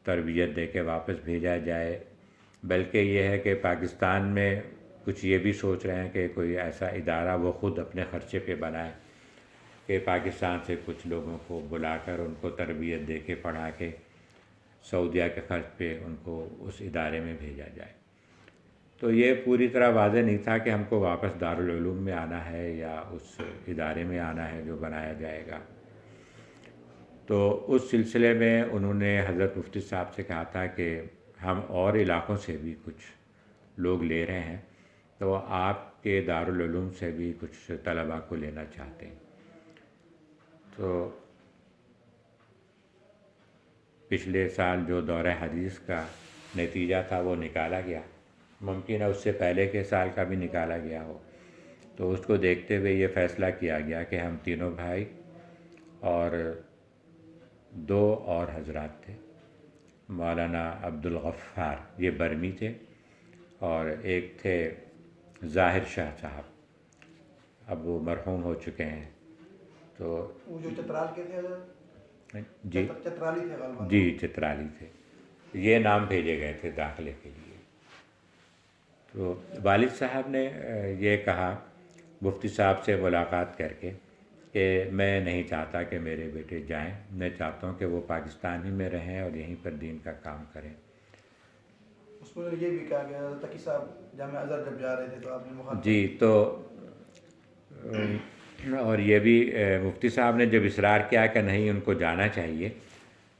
تربیت دے کے واپس بھیجا جائے، بلکہ یہ ہے کہ پاکستان میں کچھ یہ بھی سوچ رہے ہیں کہ کوئی ایسا ادارہ وہ خود اپنے خرچے پہ بنائے کہ پاکستان سے کچھ لوگوں کو بلا کر ان کو تربیت دے کے پڑھا کے سعودیہ کے خرچ پہ ان کو اس ادارے میں بھیجا جائے۔ تو یہ پوری طرح واضح نہیں تھا کہ ہم کو واپس دارالعلوم میں آنا ہے یا اس ادارے میں آنا ہے جو بنایا جائے گا۔ تو اس سلسلے میں انہوں نے حضرت مفتی صاحب سے کہا تھا کہ ہم اور علاقوں سے بھی کچھ لوگ لے رہے ہیں، تو آپ کے دارالعلوم سے بھی کچھ طلباء کو لینا چاہتے ہیں۔ تو پچھلے سال جو دورہ حدیث کا نتیجہ تھا وہ نکالا گیا، ممکن ہے اس سے پہلے کے سال کا بھی نکالا گیا ہو، تو اس کو دیکھتے ہوئے یہ فیصلہ کیا گیا کہ ہم تینوں بھائی اور دو اور حضرات تھے، مولانا عبدالغفار یہ برمی تھے، اور ایک تھے ظاہر شاہ صاحب، اب وہ مرحوم ہو چکے ہیں۔ تو وہ جو چترال کے تھے حضرت، جی چترالی تھے غالباً، جی چترالی تھے، یہ نام بھیجے گئے تھے داخلے کے لیے۔ تو والد صاحب نے یہ کہا مفتی صاحب سے ملاقات کر کے کہ میں نہیں چاہتا کہ میرے بیٹے جائیں، میں چاہتا ہوں کہ وہ پاکستان ہی میں رہیں اور یہیں پر دین کا کام کریں۔ اس میں یہ بھی کہا گیا تقی صاحب جامعہ ازہر جب جا رہے تھے تو آپ نے مخاطب جی تو اور یہ بھی مفتی صاحب نے جب اصرار کیا کہ نہیں ان کو جانا چاہیے،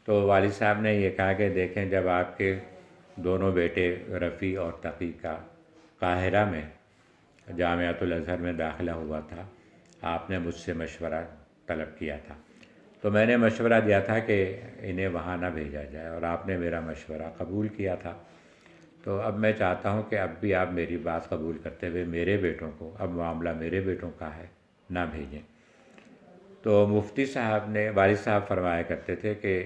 تو والد صاحب نے یہ کہا کہ دیکھیں جب آپ کے دونوں بیٹے رفیع اور تقی کا قاہرہ میں جامعۃ الازہر میں داخلہ ہوا تھا، آپ نے مجھ سے مشورہ طلب کیا تھا، تو میں نے مشورہ دیا تھا کہ انہیں وہاں نہ بھیجا جائے، اور آپ نے میرا مشورہ قبول کیا تھا۔ تو اب میں چاہتا ہوں کہ اب بھی آپ میری بات قبول کرتے ہوئے میرے بیٹوں کو، اب معاملہ میرے بیٹوں کا ہے، نہ بھیجیں۔ تو مفتی صاحب نے، والد صاحب فرمایا کرتے تھے کہ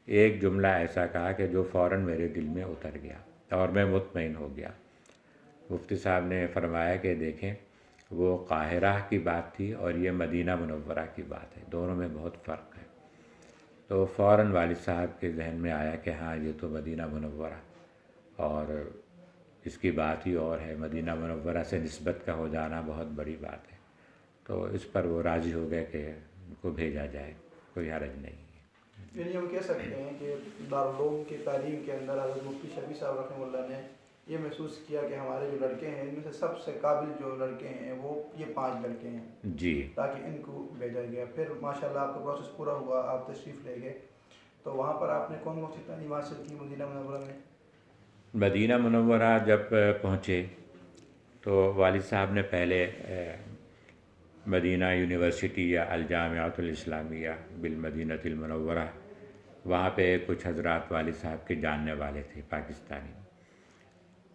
ایک جملہ ایسا کہا کہ جو فوراً میرے دل میں اتر گیا اور میں مطمئن ہو گیا۔ مفتی صاحب نے فرمایا کہ دیکھیں، وہ قاہرہ کی بات تھی اور یہ مدینہ منورہ کی بات ہے، دونوں میں بہت فرق ہے۔ تو فوراً والد صاحب کے ذہن میں آیا کہ ہاں یہ تو مدینہ منورہ، اور اس کی بات ہی اور ہے، مدینہ منورہ سے نسبت کا ہو جانا بہت بڑی بات ہے۔ تو اس پر وہ راضی ہو گئے کہ ان کو بھیجا جائے، کوئی حرج نہیں ہے۔ یعنی ہم کہہ سکتے ہیں کہ دارالعلوم کی تعلیم کے اندر حضرت مفتی شفیع صاحب رحمہ اللہ نے یہ محسوس کیا کہ ہمارے جو لڑکے ہیں ان میں سے سب سے قابل جو لڑکے ہیں وہ یہ 5 لڑکے ہیں، جی تاکہ ان کو بھیجا گیا۔ پھر ماشاءاللہ آپ کا پروسیس پورا ہوا، آپ تشریف لے گئے، تو وہاں پر آپ نے کون کون سی تعلیم حاصل کی مدینہ منورہ میں؟ مدینہ منورہ جب پہنچے تو والد صاحب نے پہلے مدینہ یونیورسٹی یا الجامعۃ الاسلامیہ بالمدینۃ المنورہ، وہاں پہ کچھ حضرات والد صاحب کے جاننے والے تھے پاکستانی،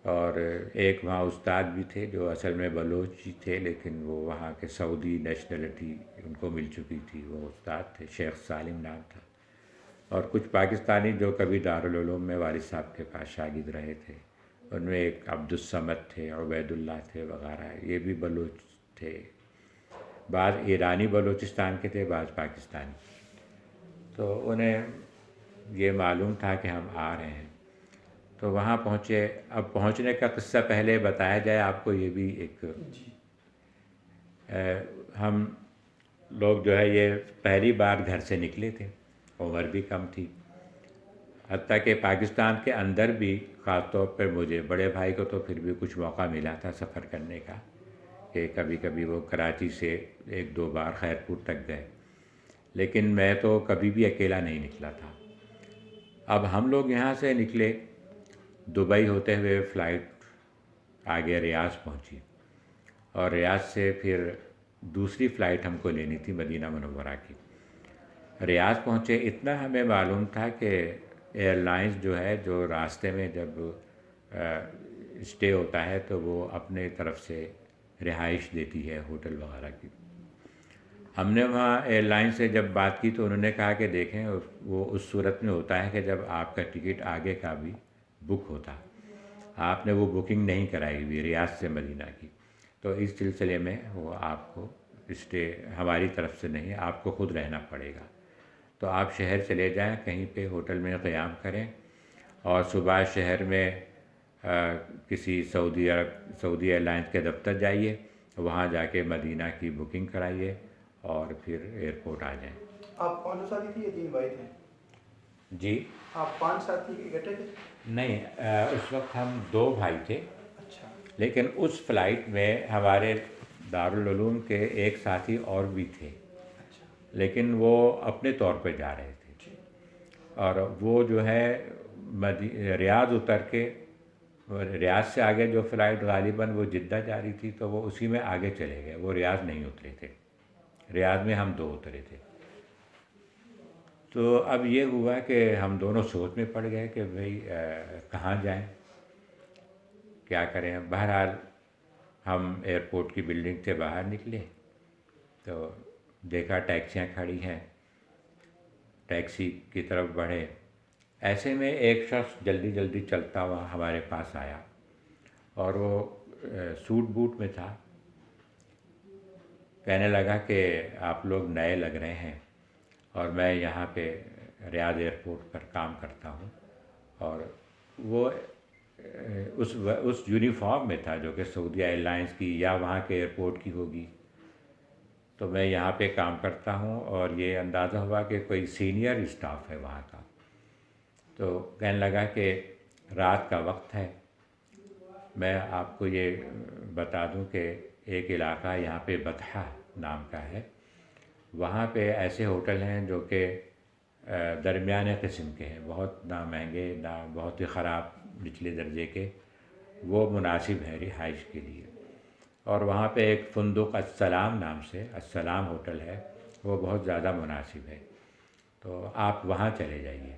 اور ایک وہاں استاد بھی تھے جو اصل میں بلوچ ہی تھے، لیکن وہ وہاں کے سعودی نیشنلٹی ان کو مل چکی تھی، وہ استاد تھے، شیخ سالم نام تھا۔ اور کچھ پاکستانی جو کبھی دارالعلوم میں والد صاحب کے پاس شاگرد رہے تھے، ان میں ایک عبدالصمد تھے، عبید اللہ تھے وغیرہ، یہ بھی بلوچ تھے، بعض ایرانی بلوچستان کے تھے، بعض پاکستانی۔ تو انہیں یہ معلوم تھا کہ ہم آ رہے ہیں، تو وہاں پہنچے۔ اب پہنچنے کا قصہ پہلے بتایا جائے آپ کو، یہ بھی ایک جی ہم لوگ جو ہے یہ پہلی بار گھر سے نکلے تھے، عمر بھی کم تھی، حتیٰ کہ پاکستان کے اندر بھی خاص طور پر مجھے، بڑے بھائی کو تو پھر بھی کچھ موقع ملا تھا سفر کرنے کا، کہ کبھی کبھی وہ کراچی سے 1-2 بار خیرپور تک گئے، لیکن میں تو کبھی بھی اکیلا نہیں نکلا تھا۔ اب ہم لوگ یہاں سے نکلے، دبئی ہوتے ہوئے فلائٹ آگے ریاض پہنچی، اور ریاض سے پھر دوسری فلائٹ ہم کو لینی تھی مدینہ منورہ کی۔ ریاض پہنچے، اتنا ہمیں معلوم تھا کہ ایئر لائنز جو ہے، جو راستے میں جب اسٹے ہوتا ہے تو وہ اپنے طرف سے رہائش دیتی ہے، ہوٹل وغیرہ کی۔ ہم نے وہاں ایئر لائن سے جب بات کی تو انہوں نے کہا کہ دیکھیں، وہ اس صورت میں ہوتا ہے کہ جب آپ کا ٹکٹ آگے کا بھی بک ہوتا، آپ نے وہ بکنگ نہیں کرائی ہوئی ریاض سے مدینہ کی، تو اس سلسلے میں وہ آپ کو اسٹے ہماری طرف سے نہیں، آپ کو خود رہنا پڑے گا، تو آپ شہر چلے جائیں، کہیں پہ ہوٹل میں قیام کریں، اور صبح شہر میں کسی سعودی ایئر لائنس کے دفتر جائیے، وہاں جا کے مدینہ کی بکنگ کرائیے اور پھر ایئرپورٹ آ جائیں۔ آپ 5 ساتھی تھے یا 3 بھائی تھے؟ جی آپ 5 ساتھی اکٹھے تھے؟ نہیں، اس وقت ہم 2 بھائی تھے، اچھا لیکن اس فلائٹ میں ہمارے دارالعلوم کے ایک ساتھی اور بھی تھے، اچھا لیکن وہ اپنے طور پہ جا رہے تھے، ٹھیک۔ اور وہ جو ہے ریاض اتر کے، ریاض سے آگے جو فلائٹ غالباً وہ جدہ جا رہی تھی تو وہ اسی میں آگے چلے گئے، وہ ریاض نہیں اترے تھے، ریاض میں ہم 2 اترے تھے۔ تو اب یہ ہوا کہ ہم دونوں سوچ میں پڑ گئے کہ بھئی کہاں جائیں، کیا کریں۔ بہرحال ہم ایئرپورٹ کی بلڈنگ سے باہر نکلے تو دیکھا ٹیکسیاں کھڑی ہیں، ٹیکسی کی طرف بڑھے، ایسے میں ایک شخص جلدی جلدی چلتا ہوا ہمارے پاس آیا، اور وہ سوٹ بوٹ میں تھا، کہنے لگا کہ آپ لوگ نئے لگ رہے ہیں، اور میں یہاں پہ ریاض ایئرپورٹ پر کام کرتا ہوں، اور وہ اس یونیفارم میں تھا جو کہ سعودیہ ایئر لائنس کی یا وہاں کے ایئرپورٹ کی ہوگی، تو میں یہاں پہ کام کرتا ہوں، اور یہ اندازہ ہوا کہ کوئی سینئر اسٹاف ہے وہاں کا۔ تو کہنے لگا کہ رات کا وقت ہے، میں آپ کو یہ بتا دوں کہ ایک علاقہ یہاں پہ بطحہ نام کا ہے، وہاں پہ ایسے ہوٹل ہیں جو کہ درمیانے قسم کے ہیں، بہت نہ مہنگے نہ بہت ہی خراب نچلے درجے کے، وہ مناسب ہیں رہائش کے لیے، اور وہاں پہ ایک فندق السلام نام سے، السلام ہوٹل ہے، وہ بہت زیادہ مناسب ہے، تو آپ وہاں چلے جائیے۔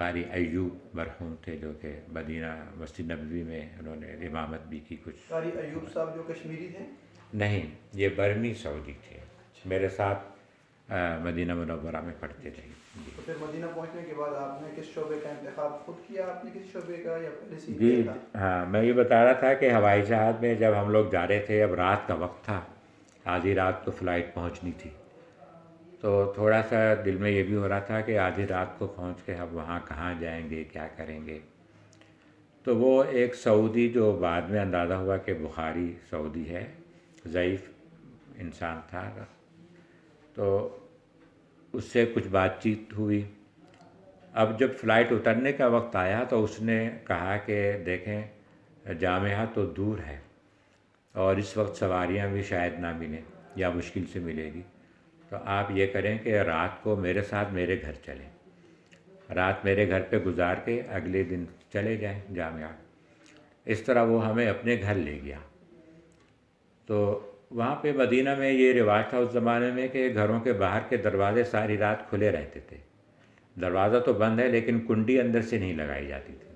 قاری ایوب مرحوم تھے جو کہ مدینہ مسجد نبوی میں انہوں نے امامت بھی کی کچھ. قاری ایوب صاحب جو کشمیری تھے؟ نہیں، یہ برمی سعودی تھے، میرے ساتھ مدینہ منورہ میں پڑھتے تھے. جی تو پھر مدینہ پہنچنے کے بعد آپ نے کس شعبے کا انتخاب خود کیا؟ آپ نے کس شعبے کا یا پہلے سے جی ہی تھا؟ ہاں، میں یہ بتا رہا تھا کہ ہوائی جہاز میں جب ہم لوگ جا رہے تھے، اب رات کا وقت تھا، آدھی رات کو فلائٹ پہنچنی تھی، تو تھوڑا سا دل میں یہ بھی ہو رہا تھا کہ آدھی رات کو پہنچ کے اب وہاں کہاں جائیں گے، کیا کریں گے. تو وہ ایک سعودی جو بعد میں اندازہ ہوا کہ بخاری سعودی ہے، ضعیف انسان تھا، تو اس سے کچھ بات چیت ہوئی. اب جب فلائٹ اترنے کا وقت آیا تو اس نے کہا کہ دیکھیں جامعہ تو دور ہے اور اس وقت سواریاں بھی شاید نہ ملیں یا مشکل سے ملے گی، تو آپ یہ کریں کہ رات کو میرے ساتھ میرے گھر چلیں، رات میرے گھر پہ گزار کے اگلے دن چلے جائیں جامعہ. اس طرح وہ ہمیں اپنے گھر لے گیا. تو وہاں پہ مدینہ میں یہ رواج تھا اس زمانے میں کہ گھروں کے باہر کے دروازے ساری رات کھلے رہتے تھے. دروازہ تو بند ہے لیکن کنڈی اندر سے نہیں لگائی جاتی تھی،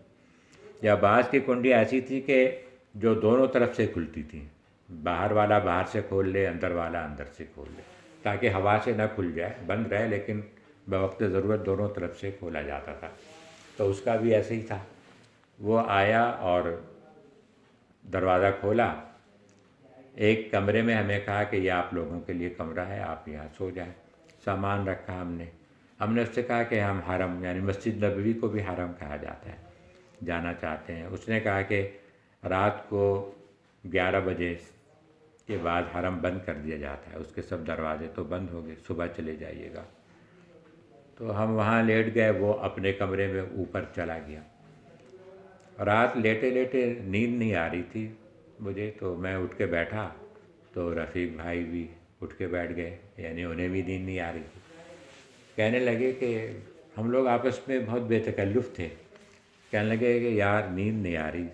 یا بعض کی کنڈی ایسی تھی کہ جو دونوں طرف سے کھلتی تھیں، باہر والا باہر سے کھول لے، اندر والا اندر سے کھول لے، تاکہ ہوا سے نہ کھل جائے، بند رہے لیکن بوقت ضرورت دونوں طرف سے کھولا جاتا تھا. تو اس کا بھی ایسے ہی تھا. وہ آیا اور دروازہ کھولا، ایک کمرے میں ہمیں کہا کہ یہ آپ لوگوں کے لیے کمرہ ہے، آپ یہاں سو جائیں. سامان رکھا ہم نے اس سے کہا کہ ہم حرم یعنی مسجد نبوی کو بھی حرم کہا جاتا ہے، جانا چاہتے ہیں. اس نے کہا کہ رات کو 11 بجے کے بعد حرم بند کر دیا جاتا ہے، اس کے سب دروازے تو بند ہو گئے، صبح چلے جائیے گا. تو ہم وہاں لیٹ گئے، وہ اپنے کمرے میں اوپر چلا گیا. رات لیٹے لیٹے نیند نہیں آ رہی تھی مجھے، تو میں اٹھ کے بیٹھا تو رفیق بھائی بھی اٹھ کے بیٹھ گئے، یعنی انہیں بھی نیند نہیں آ رہی تھی. کہنے لگے کہ ہم لوگ آپس میں بہت بے تکلف تھے، کہنے لگے کہ یار نیند نہیں آ رہی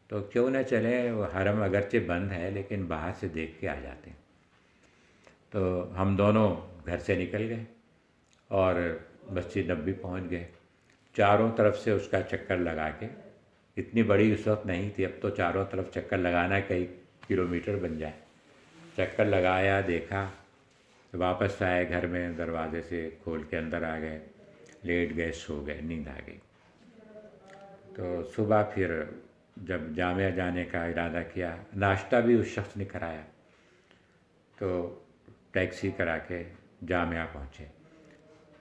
تو کیوں نہ چلیں، وہ حرم اگرچہ بند ہے لیکن باہر سے دیکھ کے آ جاتے ہیں. تو ہم دونوں گھر سے نکل گئے اور مسجد نبوی پہنچ گئے. چاروں طرف سے اس کا چکر لگا کے، اتنی بڑی اس وقت نہیں تھی، اب تو چاروں طرف چکر لگانا کئی کلومیٹر بن جائے. چکر لگایا، دیکھا، واپس آئے گھر میں، دروازے سے کھول کے اندر آ گئے، لیٹ گئے، سو گئے، نیند آ گئی. تو صبح پھر جب جامعہ جانے کا ارادہ کیا، ناشتہ بھی اس شخص نے کرایا، تو ٹیکسی کرا کے جامعہ پہنچے.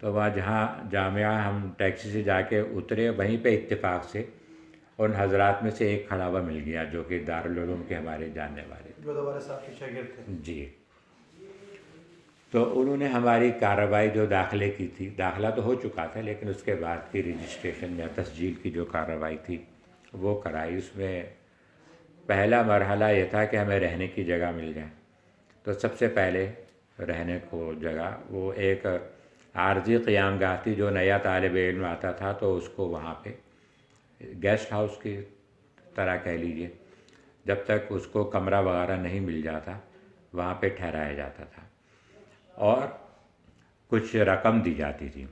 تو وہاں جہاں جامعہ ہم ٹیکسی سے جا کے اترے، وہیں پہ اتفاق سے ان حضرات میں سے ایک کھڑا ہوا مل گیا جو کہ دارالعلوم کے ہمارے جاننے والے تھے. جو دوبارہ صاحب کے شاگرد تھے. جی. تو انہوں نے ہماری کارروائی جو داخلے کی تھی، داخلہ تو ہو چکا تھا لیکن اس کے بعد کی رجسٹریشن یا تسجیل کی جو کارروائی تھی وہ کرائی. اس میں پہلا مرحلہ یہ تھا کہ ہمیں رہنے کی جگہ مل جائے. تو سب سے پہلے رہنے کو جگہ، وہ ایک عارضی قیام گاہ تھی، جو نیا طالب علم آتا تھا تو اس کو وہاں پہ گیسٹ ہاؤس کی طرح کہہ لیجیے، جب تک اس کو کمرہ وغیرہ نہیں مل جاتا وہاں پہ ٹھہرایا جاتا تھا. اور کچھ رقم دی جاتی تھی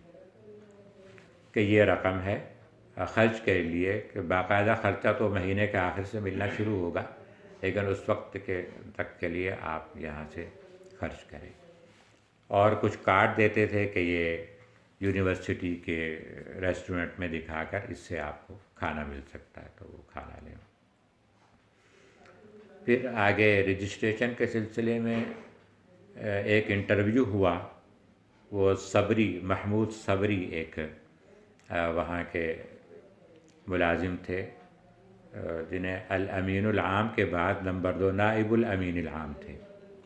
کہ یہ رقم ہے خرچ کے لیے، کہ باقاعدہ خرچہ تو مہینے کے آخر سے ملنا شروع ہوگا لیکن اس وقت کے تک کے لیے آپ یہاں سے خرچ کریں. اور کچھ کارڈ دیتے تھے کہ یہ یونیورسٹی کے ریسٹورنٹ میں دکھا کر اس سے آپ کو کھانا مل سکتا ہے، تو وہ کھانا لیں. پھر آگے رجسٹریشن کے سلسلے میں ایک انٹرویو ہوا. وہ صبری، محمود صبری ایک وہاں کے ملازم تھے، جنہیں الامین العام کے بعد نمبر 2 نائب الامین العام تھے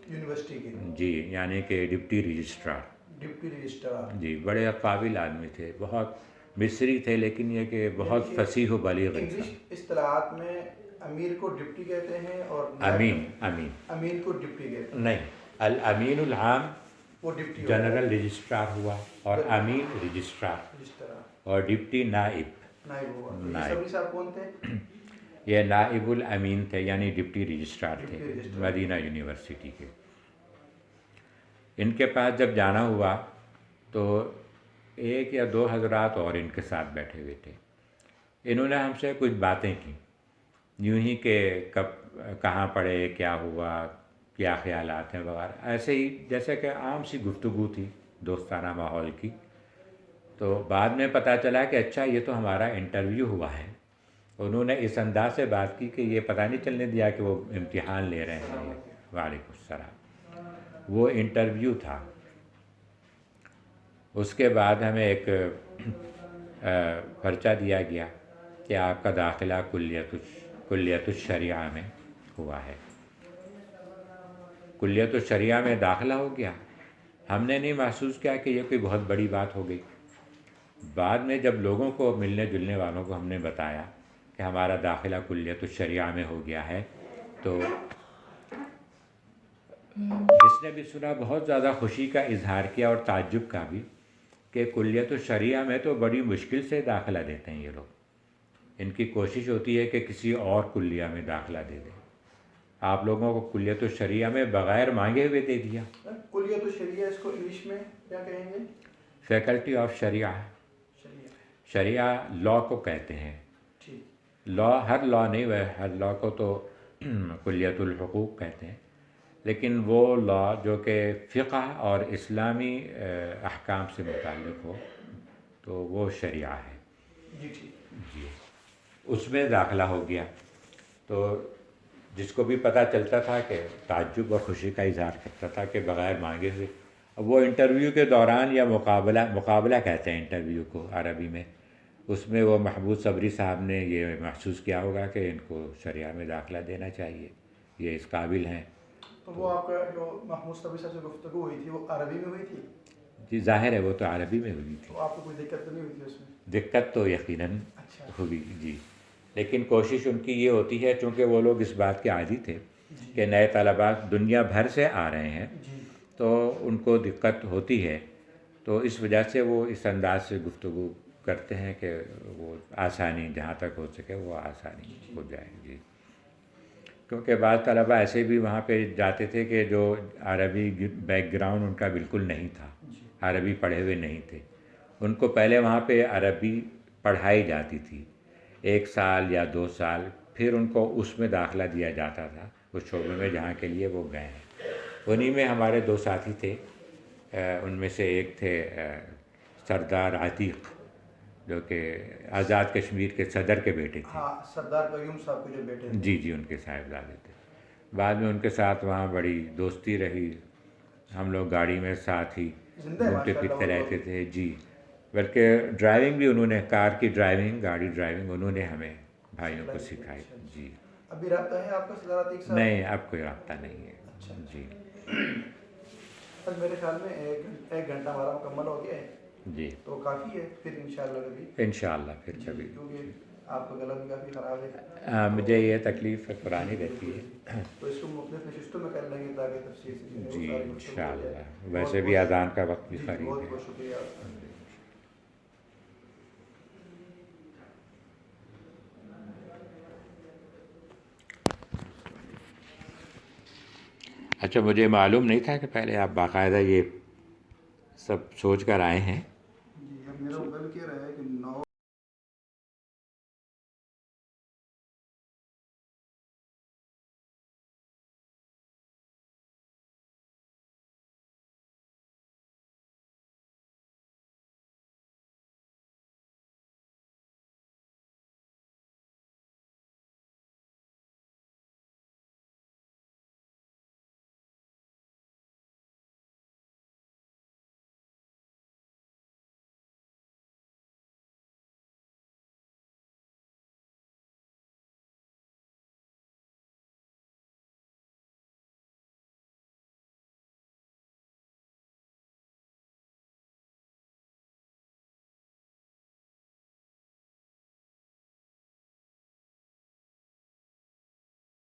یونیورسٹی کے. جی، یعنی کہ ڈپٹی رجسٹرار. Deputy registrar. جی، بڑے قابل آدمی تھے، بہت مصری تھے لیکن یہ کہ بہت فصیح و بلیغ انسان. انگلش اصطلاحات میں امیر کو ڈپٹی کہتے ہیں اور امین کو ڈپٹی کہتے ہیں. نہیں، الامین العام وہ ڈپٹی جنرل رجسٹرار ہوا اور امین رجسٹرار اور ڈپٹی نائب ہوا. صبری صاحب کون تھے؟ یہ نائب الامین تھے، یعنی ڈپٹی رجسٹرار تھے مدینہ یونیورسٹی کے. ان کے پاس جب جانا ہوا تو ایک یا دو حضرات اور ان کے ساتھ بیٹھے ہوئے تھے. انہوں نے ہم سے کچھ باتیں کی یوں ہی کہ کب کہاں پڑے، کیا ہوا، کیا خیالات ہیں وغیرہ، ایسے ہی جیسے کہ عام سی گفتگو تھی دوستانہ ماحول کی. تو بعد میں پتہ چلا کہ اچھا یہ تو ہمارا انٹرویو ہوا ہے. انہوں نے اس انداز سے بات کی کہ یہ پتہ نہیں چلنے دیا کہ وہ امتحان لے رہے ہیں. وعلیکم السلام. وہ انٹرویو تھا. اس کے بعد ہمیں ایک پرچہ دیا گیا کہ آپ کا داخلہ کلیت الشریعہ میں ہوا ہے. کلیت الشریعہ میں داخلہ ہو گیا. ہم نے نہیں محسوس کیا کہ یہ کوئی بہت بڑی بات ہو گئی. بعد میں جب لوگوں کو، ملنے جلنے والوں کو ہم نے بتایا کہ ہمارا داخلہ کلیت الشریعہ میں ہو گیا ہے، تو جس نے بھی سنا بہت زیادہ خوشی کا اظہار کیا اور تعجب کا بھی کہ کلیت الشریعہ میں تو بڑی مشکل سے داخلہ دیتے ہیں یہ لوگ. ان کی کوشش ہوتی ہے کہ کسی اور کلیہ میں داخلہ دے دیں. آپ لوگوں کو کلیت الشریعہ میں بغیر مانگے ہوئے دے دیا. کلیت الشریعہ اس کو انگلش میں کیا کہیں گے؟ فیکلٹی آف شریعہ. شریعہ لا کو کہتے ہیں. لا ہر لا نہیں، وہ ہر لا کو تو کلیت الحقوق کہتے ہیں، لیکن وہ لا جو کہ فقہ اور اسلامی احکام سے متعلق ہو تو وہ شریعہ ہے. جی اس میں داخلہ ہو گیا. تو جس کو بھی پتہ چلتا تھا کہ تعجب اور خوشی کا اظہار کرتا تھا کہ بغیر مانگے ہوئے. اب وہ انٹرویو کے دوران یا مقابلہ کہتے ہیں انٹرویو کو عربی میں، اس میں وہ محمود صبری صاحب نے یہ محسوس کیا ہوگا کہ ان کو شریعہ میں داخلہ دینا چاہیے، یہ اس قابل ہیں. تو وہ آپ کا جو محمود صبری صاحب سے گفتگو ہوئی تھی وہ عربی میں ہوئی تھی؟ جی ظاہر ہے وہ تو عربی میں ہوئی تھی. تو آپ کو کوئی دقت تو نہیں ہوئی تھی اس میں؟ دقت تو یقیناً ہوئی جی، لیکن کوشش ان کی یہ ہوتی ہے چونکہ وہ لوگ اس بات کے عادی تھے کہ نئے طلباء دنیا بھر سے آ رہے ہیں تو ان کو دقت ہوتی ہے، تو اس وجہ سے وہ اس انداز سے گفتگو کرتے ہیں کہ وہ آسانی جہاں تک ہو سکے وہ آسانی ہو جائے. جی کیونکہ بعض طلباء ایسے بھی وہاں پہ جاتے تھے کہ جو عربی بیک گراؤنڈ ان کا بالکل نہیں تھا، عربی پڑھے ہوئے نہیں تھے. ان کو پہلے وہاں پہ عربی پڑھائی جاتی تھی 1 سال یا 2 سال، پھر ان کو اس میں داخلہ دیا جاتا تھا اس شعبے میں جہاں کے لیے وہ گئے ہیں. انہی میں ہمارے 2 ساتھی تھے. ان میں سے ایک تھے سردار عتیق جو کہ آزاد کشمیر کے صدر کے بیٹے تھے. ہاں سردار قیوم صاحب کے جو بیٹے تھے. جی ان کے صاحبزادے تھے. بعد میں ان کے ساتھ وہاں بڑی دوستی رہی. ہم لوگ گاڑی میں ساتھ ہی گھومتے پھرتے رہتے تھے. جی بلکہ ڈرائیونگ بھی انہوں نے، کار کی ڈرائیونگ، گاڑی ڈرائیونگ انہوں نے ہمیں بھائیوں کو سکھائی. جی ابھی رابطہ ہے آپ کا سردار عتیق صاحب؟ نہیں اب کوئی رابطہ نہیں ہے. جی بس میرے خیال میں 1 گھنٹہ ہمارا مکمل ہو گیا ہے. جی تو کافی ہے پھر انشاءاللہ کبھی. انشاءاللہ پھر کبھی. کیونکہ آپ کا گلا بھی کافی خراب ہے. مجھے یہ تکلیف پرانی رہتی ہے. تو اس کو مختلف نشستوں میں کر لیں گے تاکہ تفصیل سے جی انشاءاللہ. ویسے بھی اذان کا وقت بھی قریب ہے. بہت بہت شکریہ آپ کا. اچھا مجھے معلوم نہیں تھا کہ پہلے آپ باقاعدہ یہ سب سوچ کر آئے ہیں.